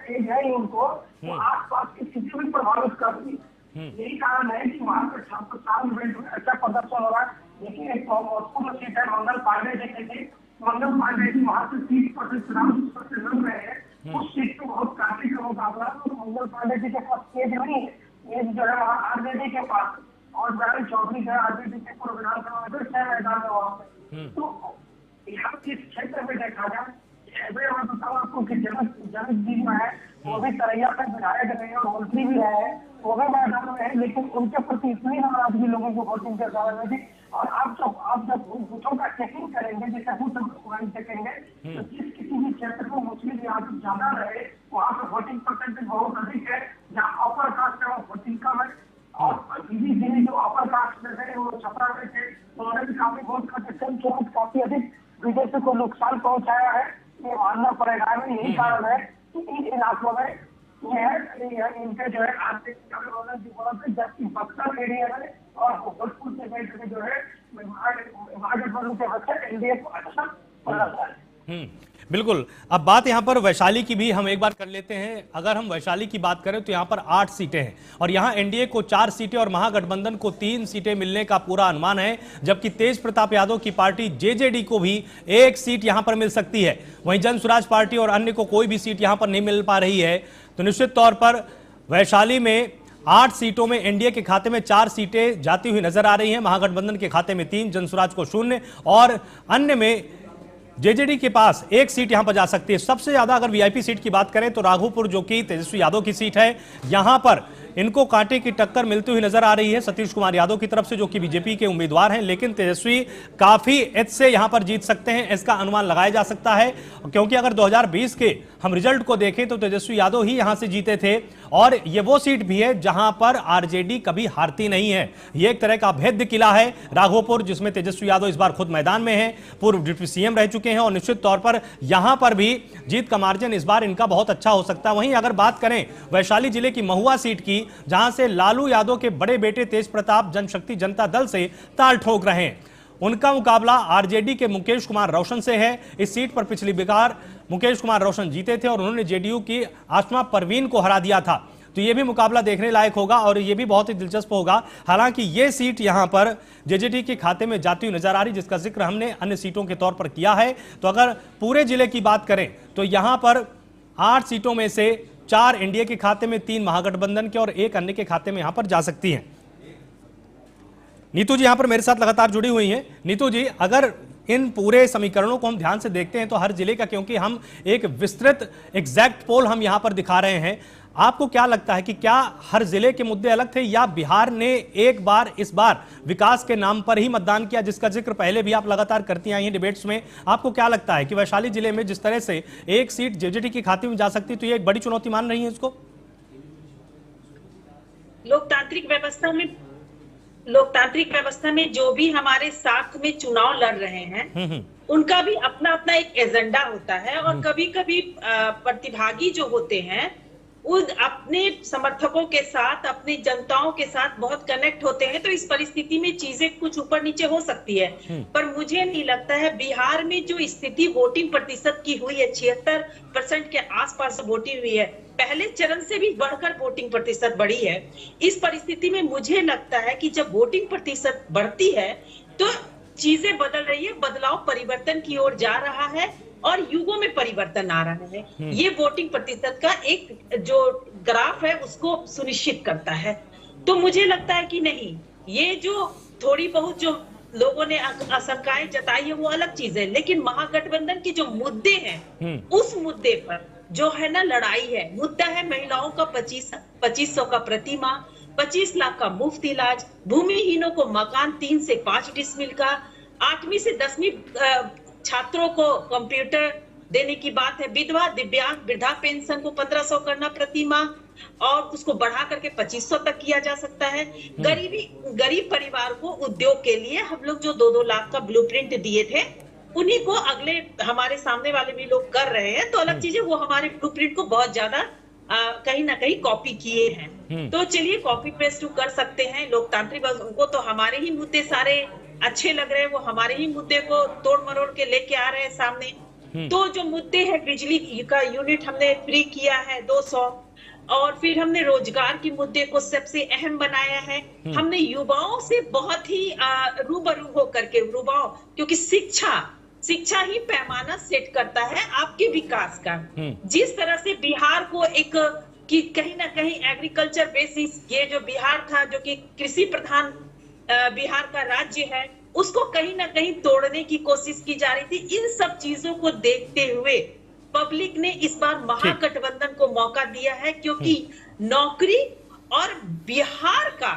एक है उनको वो आसपास की स्थिति भी प्रभावित करती। यही कारण है कि वहाँ पर छात्र इवेंट में अच्छा प्रदर्शन हो रहा है। देखिए एक महत्वपूर्ण सीट है मंगल पांडे जी की थी, मंगल पांडे जी वहाँ से 30% चुनाव लड़ रहे हैं, उस सीट पे बहुत काफी का मुकाबला। तो मंगल पांडे जी के पास तेज नहीं है, ये जो है वहाँ आरजेडी के पास और जारी चौधरी जो है आरजेडी के पूर्व विधानसभा में 6 मैदान में वहाँ पे। तो यहाँ इस क्षेत्र में देखा जाए मैं बताऊँ आपको कि जनक जी जो है वो भी तरैया तक विधायक रहे और मंत्री भी रहे हैं, वो भी मैदान में है, लेकिन उनके प्रति इतनी नाराजगी लोगों को वोटिंग के कारण में थी। और आप जब बूथों का चेकिंग करेंगे, जैसे बूथ चेकेंगे, तो जिस किसी भी क्षेत्र में मुस्लिम यहाँ पे ज्यादा रहे वहाँ पे वोटिंग परसेंटेज बहुत अधिक है, जहाँ अपर कास्ट है वहाँ वोटिंग कम है। और दीदी जो अपर कास्ट में थे वो छपरा में थे, उन्होंने भी काफी वोट का काफी अधिक बीजेपी को नुकसान पहुंचाया है, ये मानना पड़ेगा। यही कारण है कि इन इलाकों में इनके जो है आर्थिक जबकि बक्सर एरिया में और भोजपुर से जो है महागठबंधन के बच्चे एनडीए को अच्छा प्रदर्शन है। बिल्कुल। अब बात यहाँ पर वैशाली की भी हम एक बार कर लेते हैं। अगर हम वैशाली की बात करें तो यहाँ पर 8 सीटें हैं और यहाँ एनडीए को 4 सीटें और महागठबंधन को 3 सीटें मिलने का पूरा अनुमान है, जबकि तेज प्रताप यादव की पार्टी जेजेडी को भी 1 सीट यहाँ पर मिल सकती है। वहीं जन स्वराज पार्टी और अन्य को कोई भी सीट यहाँ पर नहीं मिल पा रही है। तो निश्चित तौर पर वैशाली में 8 सीटों में एनडीए के खाते में 4 सीटें जाती हुई नजर आ रही हैं, महागठबंधन के खाते में 3, जन स्वराज को 0 और अन्य में जेजेडी के पास 1 सीट यहां पर जा सकती है। सबसे ज्यादा अगर वीआईपी सीट की बात करें तो राघोपुर, जो कि तेजस्वी यादव की सीट है, यहां पर इनको कांटे की टक्कर मिलती हुई नजर आ रही है सतीश कुमार यादव की तरफ से, जो कि बीजेपी के उम्मीदवार हैं, लेकिन तेजस्वी काफी एज से यहां पर जीत सकते हैं, इसका अनुमान लगाया जा सकता है। क्योंकि अगर 2020 के हम रिजल्ट को देखें तो तेजस्वी यादव ही यहां से जीते थे और ये वो सीट भी है जहां पर आरजेडी कभी हारती नहीं है। ये एक तरह का भेद्य किला है राघोपुर, जिसमें तेजस्वी यादव इस बार खुद मैदान में है, पूर्व डिप्टी सीएम रह चुके हैं और निश्चित तौर पर यहां पर भी जीत का मार्जिन इस बार इनका बहुत अच्छा हो सकता है। वहीं अगर बात करें वैशाली जिले की महुआ सीट की, जहां से लालू यादव के बड़े बेटे तेज प्रताप जनशक्ति जनता दल से ताल ठोक रहे हैं, उनका मुकाबला आरजेडी के मुकेश कुमार रोशन से है। इस सीट पर पिछली बार मुकेश कुमार रोशन जीते थे और उन्होंने जेडीयू की आसमा परवीन को हरा दिया था। तो यह भी मुकाबला देखने लायक होगा और यह भी बहुत ही दिलचस्प होगा। हालांकि यह सीट यहां पर जेजेडी के खाते में जाती हुई नजर आ रही, जिसका जिक्र हमने अन्य सीटों के तौर पर किया है। तो अगर पूरे जिले की बात करें तो यहां पर 8 सीटों में से 4 एनडीए के खाते में, 3 महागठबंधन के और 1 अन्य के खाते में यहां पर जा सकती हैं। नीतू जी यहां पर मेरे साथ लगातार जुड़ी हुई हैं। नीतू जी, अगर इन पूरे समीकरणों को हम ध्यान से देखते हैं तो हर जिले का, क्योंकि हम एक विस्तृत एग्जैक्ट पोल हम यहां पर दिखा रहे हैं, आपको क्या लगता है कि क्या हर जिले के मुद्दे अलग थे या बिहार ने इस बार विकास के नाम पर ही मतदान किया, जिसका जिक्र पहले भी आप लगातार करती आई हैं डिबेट्स में? आपको क्या लगता है कि वैशाली जिले में जिस तरह से 1 सीट जेजेडी के खाते में जा सकती है, तो ये एक बड़ी चुनौती मान रही है इसको? लोकतांत्रिक व्यवस्था में जो भी हमारे साथ में चुनाव लड़ रहे हैं उनका भी अपना अपना एक एजेंडा होता है और कभी कभी प्रतिभागी जो होते हैं उस अपने समर्थकों के साथ, अपनी जनताओं के साथ बहुत कनेक्ट होते हैं। तो इस परिस्थिति में चीजें कुछ ऊपर नीचे हो सकती है, पर मुझे नहीं लगता है बिहार में जो स्थिति वोटिंग प्रतिशत की हुई है, 76% के आसपास वोटिंग हुई है, पहले चरण से भी बढ़कर वोटिंग प्रतिशत बढ़ी है। इस परिस्थिति में मुझे लगता है कि जब वोटिंग प्रतिशत बढ़ती है तो चीजें बदल रही है, बदलाव परिवर्तन की ओर जा रहा है और युगों में परिवर्तन आ रहा है। ये वोटिंग प्रतिशत का एक जो ग्राफ है उसको सुनिश्चित करता है। तो मुझे लगता है कि नहीं, ये जो थोड़ी बहुत जो लोगों ने आशंकाएं जताई है वो अलग चीज है, लेकिन महागठबंधन के जो मुद्दे हैं उस मुद्दे पर जो है ना लड़ाई है। मुद्दा है महिलाओं का 2500 का प्रति माह, 25 लाख का मुफ्त इलाज, भूमिहीनों को मकान 3 से 5 डिसमिल का, 8वीं से 10वीं छात्रों को कंप्यूटर देने की बात है, विधवा दिव्यांग वृद्धा पेंशन को 1500 करना प्रति माह और उसको बढ़ा करके 2500 तक किया जा सकता है। गरीब परिवार को उद्योग के लिए हम लोग जो 2-2 लाख का ब्लूप्रिंट दिए थे उन्हीं को अगले हमारे सामने वाले भी लोग कर रहे हैं, तो अलग चीज है, वो हमारे ब्लूप्रिंट को बहुत ज्यादा कहीं ना कहीं कॉपी किए हैं। तो चलिए कॉपी पेस्ट कर सकते हैं, लोकतांत्रिक उनको तो हमारे ही मुद्दे सारे अच्छे लग रहे हैं, वो हमारे ही मुद्दे को तोड़ मरोड़ के लेके आ रहे हैं सामने। तो जो मुद्दे हैं, बिजली का यूनिट हमने फ्री किया है 200, और फिर हमने रोजगार के मुद्दे को सबसे अहम बनाया है। हमने युवाओं से बहुत ही रूबरू होकर के युवाओं, क्योंकि शिक्षा ही पैमाना सेट करता है आपके विकास का। जिस तरह से बिहार को एक कि कहीं ना कहीं एग्रीकल्चर बेसिस, ये जो बिहार था जो कि कृषि प्रधान बिहार का राज्य है, उसको कहीं ना कहीं तोड़ने की कोशिश की जा रही थी। इन सब चीजों को देखते हुए पब्लिक ने इस बार महागठबंधन को मौका दिया है, क्योंकि नौकरी और बिहार का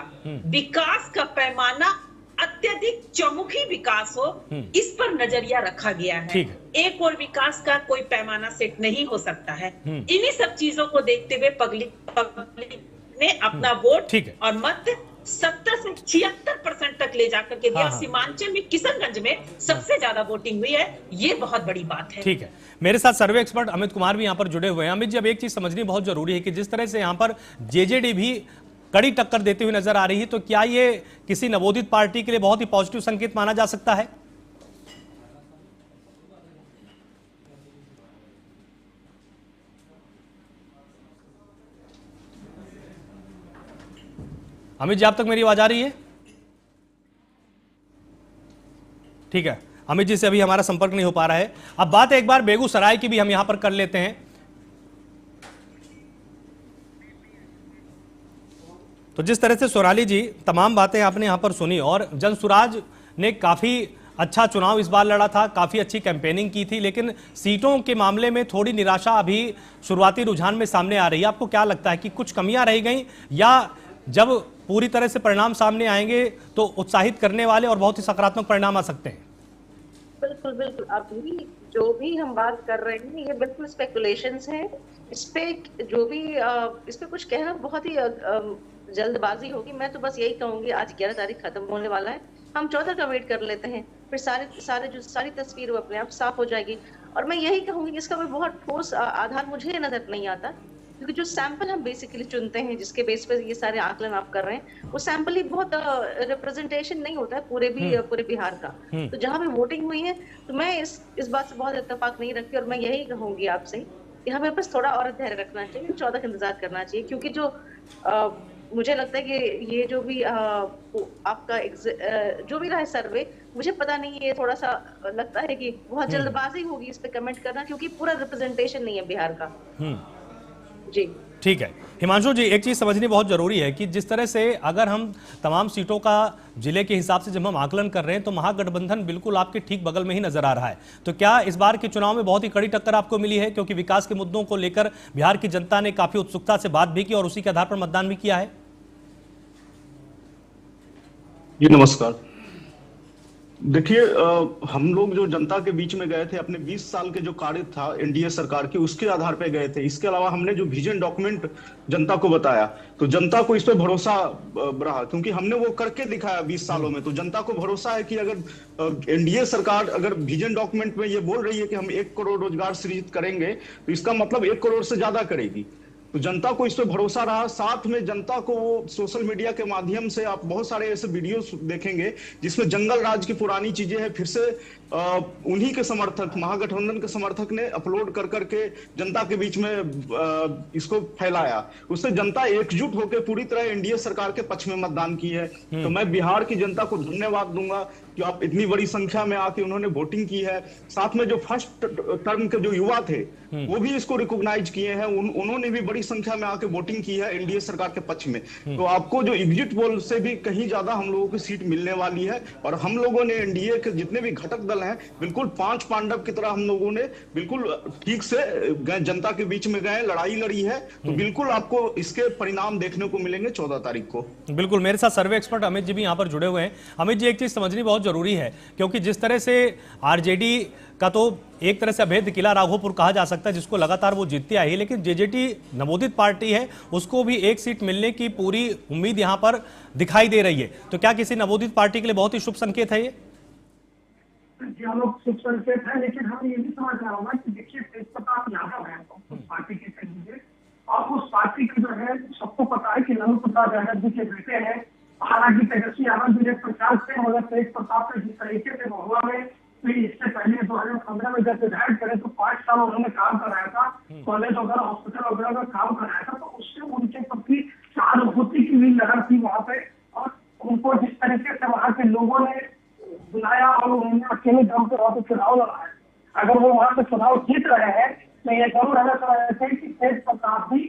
विकास का पैमाना अत्यधिक चौमुखी विकास हो, इस पर नजरिया रखा गया है। एक और विकास का कोई पैमाना सेट नहीं हो सकता है। इन्हीं सब चीजों को देखते हुए पब्लिक ने अपना वोट और मत 70 से 76% तक ले जाकर के दिया। सीमांचल में किशनगंज में सबसे ज्यादा वोटिंग हुई है, ये बहुत बड़ी बात है। ठीक है, मेरे साथ सर्वे एक्सपर्ट अमित कुमार भी यहाँ पर जुड़े हुए हैं। अमित जी, अब एक चीज समझनी बहुत जरूरी है कि जिस तरह से यहाँ पर जेजेडी भी कड़ी टक्कर देती हुई नजर आ रही है, तो क्या ये किसी नवोदित पार्टी के लिए बहुत ही पॉजिटिव संकेत माना जा सकता है? अमित जी, आप तक मेरी आवाज आ रही है? ठीक है, अमित जी से अभी हमारा संपर्क नहीं हो पा रहा है। अब बात एक बार बेगूसराय की भी हम यहां पर कर लेते हैं। तो जिस तरह से सोनाली जी तमाम बातें आपने यहां पर सुनी, और जनसुराज ने काफी अच्छा चुनाव इस बार लड़ा था, काफी अच्छी कैंपेनिंग की थी, लेकिन सीटों के मामले में थोड़ी निराशा अभी शुरुआती रुझान में सामने आ रही है। आपको क्या लगता है कि कुछ कमियां रह गई, या जब पूरी तरह से परिणाम सामने आएंगे तो उत्साहित करने वाले और बहुत ही सकारात्मक परिणाम आ सकते हैं? बिल्कुल बिल्कुल, अभी जो भी हम बात कर रहे हैं ये बिल्कुल स्पेकुलेशंस हैं। इस पे जो भी इस पे कुछ कहना बहुत ही जल्दबाजी होगी। मैं तो बस यही कहूंगी, आज 11 तारीख खत्म होने वाला है, हम 14 का वेट कर लेते हैं, फिर सारी तस्वीर वो अपने आप साफ हो जाएगी। और मैं यही कहूंगी, इसका कोई बहुत ठोस आधार मुझे नजर नहीं आता, क्योंकि जो सैंपल हम बेसिकली चुनते हैं, जिसके बेस पे ये सारे आकलन आप कर रहे हैं, वो सैंपल ही बहुत रिप्रेजेंटेशन नहीं होता है पूरे बिहार का। तो जहाँ पे वोटिंग हुई है, तो मैं इस बात से बहुत इत्तेफाक नहीं रखती, और मैं यही कहूंगी आपसे कि हमें बस थोड़ा और धैर्य रखना चाहिए, 14 का इंतजार करना चाहिए। क्योंकि जो मुझे लगता है कि ये जो भी आपका जो भी रहा है सर्वे, मुझे पता नहीं, ये थोड़ा सा लगता है कि बहुत जल्दबाजी होगी इस पे कमेंट करना, क्योंकि पूरा रिप्रेजेंटेशन नहीं है बिहार का। जी ठीक है। हिमांशु जी, एक चीज समझनी बहुत जरूरी है कि जिस तरह से अगर हम तमाम सीटों का जिले के हिसाब से जब हम आकलन कर रहे हैं, तो महागठबंधन बिल्कुल आपके ठीक बगल में ही नजर आ रहा है। तो क्या इस बार के चुनाव में बहुत ही कड़ी टक्कर आपको मिली है, क्योंकि विकास के मुद्दों को लेकर बिहार की जनता ने काफी उत्सुकता से बात भी की और उसी के आधार पर मतदान भी किया है? जी नमस्कार। देखिए, हम लोग जो जनता के बीच में गए थे, अपने 20 साल के जो कार्य था एनडीए सरकार की, उसके आधार पे गए थे। इसके अलावा हमने जो विजन डॉक्यूमेंट जनता को बताया, तो जनता को इस पे भरोसा रहा, क्योंकि हमने वो करके दिखाया 20 सालों में। तो जनता को भरोसा है कि अगर एनडीए सरकार अगर विजन डॉक्यूमेंट में ये बोल रही है कि हम 1 करोड़ रोजगार सृजित करेंगे, तो इसका मतलब 1 करोड़ से ज्यादा करेगी। तो जनता को इस पे भरोसा रहा। साथ में जनता को सोशल मीडिया के माध्यम से आप बहुत सारे ऐसे वीडियोस देखेंगे जिसमें जंगल राज की पुरानी चीजें हैं, फिर से उन्हीं के समर्थक, महागठबंधन के समर्थक ने अपलोड कर करके जनता के बीच में इसको फैलाया। उससे जनता एकजुट होकर पूरी तरह एनडीए सरकार के पक्ष में मतदान की है। तो मैं बिहार की जनता को धन्यवाद दूंगा कि आप इतनी बड़ी संख्या में आके उन्होंने वोटिंग की है। साथ में जो फर्स्ट टर्म के जो युवा थे वो भी इसको रिकॉग्नाइज किए हैं, उन्होंने भी बड़ी संख्या में आके वोटिंग की है एनडीए सरकार के पक्ष में। तो आपको जो एग्जिट पोल से भी कहीं ज्यादा हम लोगों की सीट मिलने वाली है। और हम लोगों ने एनडीए के जितने भी घटक दल हैं, बिल्कुल 5 पांडव की तरह हम लोगों ने बिल्कुल ठीक से जनता के बीच में गए, लड़ाई लड़ी है। तो बिल्कुल आपको इसके परिणाम देखने को मिलेंगे 14 तारीख को। बिल्कुल, मेरे साथ सर्वे एक्सपर्ट अमित जी भी यहाँ पर जुड़े हुए हैं। अमित जी, एक चीज समझनी बहुत जरूरी है, क्योंकि जिस तरह से आरजेडी का तो एक तरह से अभेद किला राघोपुर कहा जा सकता है, जिसको लगातार वो जीतती आई है, लेकिन जेजेटी नवोदित पार्टी है, उसको भी एक सीट मिलने की पूरी उम्मीद यहां पर दिखाई दे रही है। तो क्या किसी नवोदित पार्टी के लिए बहुत ही शुभ संकेत है ये? कि हम लोग सुख संकेत है, लेकिन हम ये भी समझना होगा कि देखिए तेज प्रताप यादव है उस पार्टी के कैंडिडेट, और उस पार्टी के जो है सबको पता है कि लालू प्रसाद यादव जी के बेटे हैं। हालांकि तेजस्वी यादव जी ने प्रचार से मगर तेज प्रताप ने जिस तरीके से महुआ में इससे पहले 2015 में जब विधायक करे तो 5 साल उन्होंने काम कराया था, कॉलेज वगैरह हॉस्पिटल वगैरह का काम कराया था, तो उससे उनके प्रति सहानुभूति की भी लहर थी वहाँ पे। और उनको जिस तरीके से वहाँ के लोगों ने बुलाया और उन्होंने अकेले दम पे वहाँ पे चुनाव लड़ाया, अगर वो वहाँ पे चुनाव जीत रहे हैं तो ये जरूर रहना चाहिए थे कि तेज प्रताप भी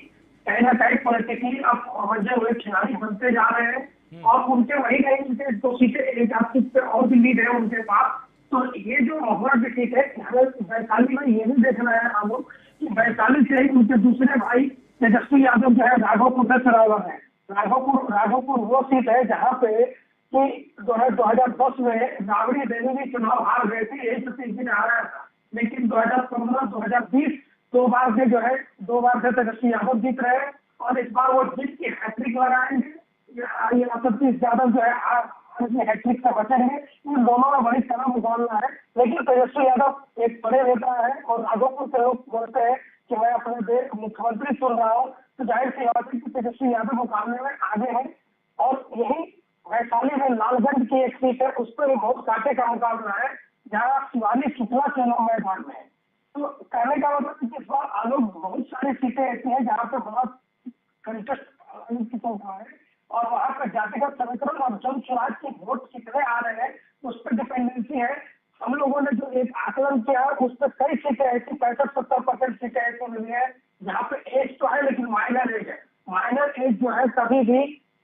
कहीं ना कहीं पॉलिटिकली अब मंजे हुए खिलाड़ी बनते जा रहे हैं, और उनके वही नहीं उनके 2 सीटें एक आध सीट पे और भी लीड है उनके पास। तो ये जो महुआ की सीट है, हमें वैशाली में ये भी देखना है हम लोग कि वैशाली से ही उनके दूसरे भाई तेजस्वी यादव जो है राघोपुर से सरावर है। राघोपुर वो सीट है जहाँ पे कि 2010 में राबड़ी देवी भी चुनाव हार गए थे, यही तो तीन हारा था, लेकिन 2015, 2020 दो बार से तेजस्वी यादव जीत रहे हैं, और इस बार वो जीत के हैट्रिक लगाएंगे। ये सतीश यादव जो है हैट्रिक से बचेंगे। इन दोनों में बड़ी तरह मुकाबला है, लेकिन तेजस्वी यादव एक बड़े नेता है और राघोपुर से लोग बोलते हैं कि मैं अपने मुख्यमंत्री चुन रहा हूँ, तो जाहिर सी बात है कि तेजस्वी यादव मुकाबले में आगे है। और यही वैशाली में लालगंज की एक सीट है, उस पर भी बहुत कांटे का मुकाबला है, जहाँ शिवानी शुक्ला चुनाव मैदान में है। तो कहने का मतलब इस बार आलोक बहुत सारी सीटें ऐसी हैं जहाँ पे बहुत कंटेस्ट चलता है, और वहाँ पर जातिगत समीकरण और जन स्वराज के वोट कितने आ रहे हैं उस पर डिपेंडेंसी है। हम लोगों ने जो एक आकलन किया उस पर कई सीटें ऐसी 65-70% सीटें ऐसी मिली है जहाँ पे एज तो है लेकिन माइनर एज है। माइनर एज जो है कभी भी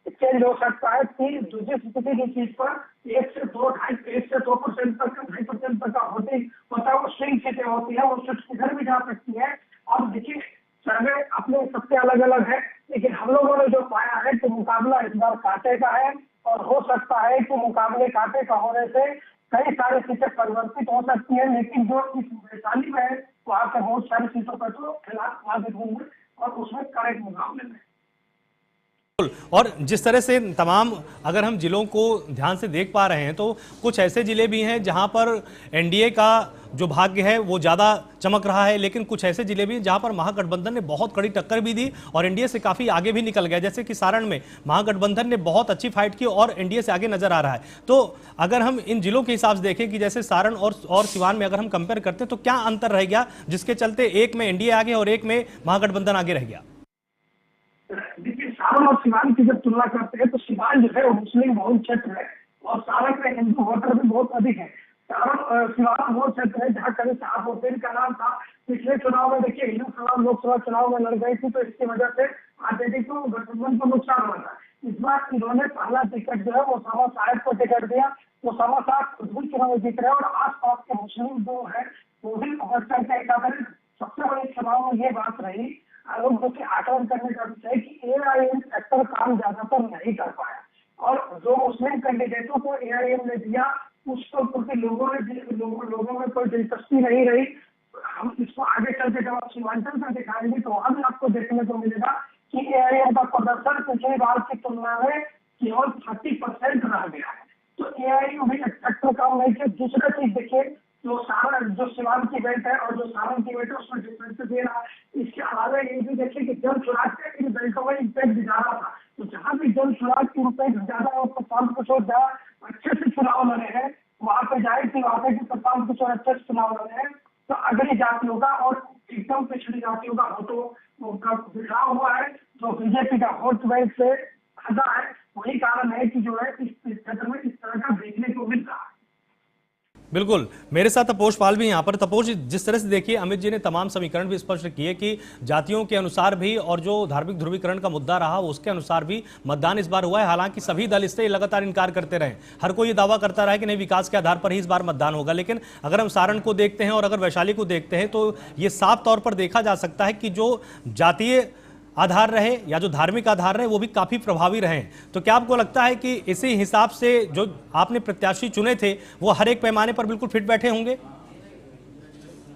चेंज हो सकता है कि दूसरी स्थिति की चीज पर 1 से 2% तक 2.5% तक का होता है, वो स्विंग सीटें होती है, वो सीट किधर भी जा सकती है। और देखिए सर्वे अपने सबसे अलग अलग है, लेकिन हम लोगों ने जो पाया है कि मुकाबला इस बार कांटे का है, और हो सकता है कि मुकाबले कांटे का होने से कई सारी सीटें परिवर्तित हो सकती है, लेकिन जो इस वैशाली में है वहाँ पे बहुत सारी सीटों पर तो खिलाफ वाजिब होंगे और उसमें कड़े मुकाबले में। और जिस तरह से तमाम अगर हम जिलों को ध्यान से देख पा रहे हैं तो कुछ ऐसे जिले भी हैं जहां पर एनडीए का जो भाग्य है वो ज़्यादा चमक रहा है, लेकिन कुछ ऐसे जिले भी हैं जहां पर महागठबंधन ने बहुत कड़ी टक्कर भी दी और एनडीए से काफ़ी आगे भी निकल गया। जैसे कि सारण में महागठबंधन ने बहुत अच्छी फाइट की और एनडीए से आगे नजर आ रहा है। तो अगर हम इन जिलों के हिसाब से देखें कि जैसे सारण और सिवान में अगर हम कंपेयर करते हैं तो क्या अंतर रह गया जिसके चलते एक में एनडीए आगे और एक में महागठबंधन आगे रह गया? देखिए सारण और सिवान की जब तुलना करते हैं तो सिवान जो है वो मुस्लिम बहुल क्षेत्र है और सारण में हिंदू वोटर भी बहुत अधिक है। सिवान वो क्षेत्र है जहाँ कभी शहाबुद्दीन का नाम था। पिछले चुनाव में देखिए हिंदू समाज लोकसभा चुनाव में लड़ गई थी, तो इसकी वजह से आरजेडी को गठबंधन को नुकसान हुआ था। इस बार इन्होंने पहला टिकट जो है वो ओसामा साहब को टिकट दिया। ओसामा साहब खुद भी चुनाव जीत रहे हैं और आसपास के मुस्लिम जो है वो भी बढ़ चढ़। सबसे बड़ी चुनाव में ये बात रही लोग जो आकलन करने का विषय कि एआईएम सेक्टर काम ज्यादातर नहीं कर पाया, और जो मुस्लिम कैंडिडेटों को एआईएम ने दिया उसको क्योंकि लोगों में कोई दिलचस्पी नहीं रही। हम इसको आगे चलते जब आप सीमांचल में दिखाएंगे तो वहां भी आपको देखने को मिलेगा कि एआईएम का प्रदर्शन पिछली बार की तुलना में केवल 30% रह गया है। तो एआईएम भी सेक्टर काम नहीं किया। दूसरा चीज देखिए जो सिवान की बेल्ट है और जो सारण की बेल्ट है उसमें डिफरेंस दे रहा है। इसके अलावा ये भी देखिए कि जन सुराग का इन बेल्टों में इम्पैक्ट दिखा रहा था, तो जहाँ भी जन सुराग की इम्पैक्ट ज्यादा है प्रशांत किशोर जहाँ अच्छे से चुनाव लड़े हैं वहाँ पे जाहिर सी बात है कि प्रशांत किशोर अच्छे से चुनाव लड़े हैं। तो अगली जातियों का और एकदम पिछड़ी जातियों का वोटों उनका बिखराव हुआ है, जो बीजेपी का वोट बैंक से ज्यादा है। वही कारण है कि जो है इस क्षेत्र में इस तरह का देखने को मिल रहा है। बिल्कुल, मेरे साथ तपोष पाल भी यहाँ पर। तपोष, जिस तरह से देखिए अमित जी ने तमाम समीकरण भी स्पष्ट किए कि जातियों के अनुसार भी और जो धार्मिक ध्रुवीकरण का मुद्दा रहा उसके अनुसार भी मतदान इस बार हुआ है। हालांकि सभी दल इससे लगातार इनकार करते रहे, हर कोई ये दावा करता रहा है कि नहीं विकास के आधार पर ही इस बार मतदान होगा। लेकिन अगर हम सारण को देखते हैं और अगर वैशाली को देखते हैं तो ये साफ तौर पर देखा जा सकता है कि जो जातीय आधार रहे या जो धार्मिक आधार रहे वो भी काफी प्रभावी रहे। तो क्या आपको लगता है कि इसी हिसाब से जो आपने प्रत्याशी चुने थे वो हर एक पैमाने पर बिल्कुल फिट बैठे होंगे?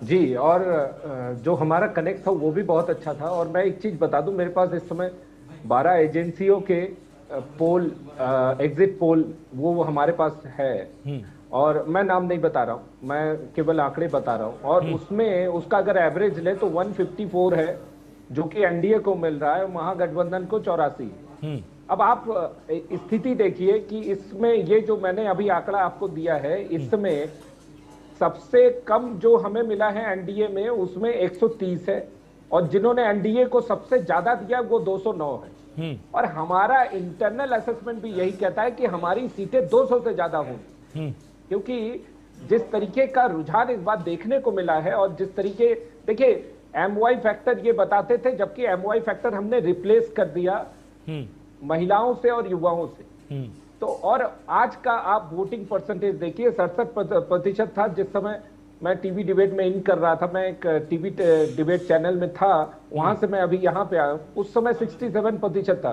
जी, और जो हमारा कनेक्ट था वो भी बहुत अच्छा था। और मैं एक चीज बता दूं, मेरे पास इस समय 12 एजेंसियों के पोल एग्जिट पोल वो हमारे पास है, और मैं नाम नहीं बता रहा हूँ, मैं केवल आंकड़े बता रहा हूँ, और उसमें उसका अगर एवरेज ले तो 154 है जो कि एनडीए को मिल रहा है, महागठबंधन को 84 है। अब आप स्थिति देखिए कि इसमें ये जो मैंने अभी आंकड़ा आपको दिया है, इसमें सबसे कम जो हमें मिला है एनडीए में उसमें 130 है, और जिन्होंने एनडीए को सबसे ज्यादा दिया वो 209 है। और हमारा इंटरनल असेसमेंट भी यही कहता है कि हमारी सीटें 200 से ज्यादा होंगी, क्योंकि जिस तरीके का रुझान इस बार देखने को मिला है, और जिस तरीके देखिए एमवाई फैक्टर ये बताते थे, जबकि एमवाई फैक्टर हमने रिप्लेस कर दिया महिलाओं से और युवाओं से। तो और आज का आप वोटिंग परसेंटेज देखिए, 67% था जिस समय मैं टीवी डिबेट में इन कर रहा था, मैं एक टीवी डिबेट चैनल में था, वहां से मैं अभी यहाँ पे आया, उस समय 67% था।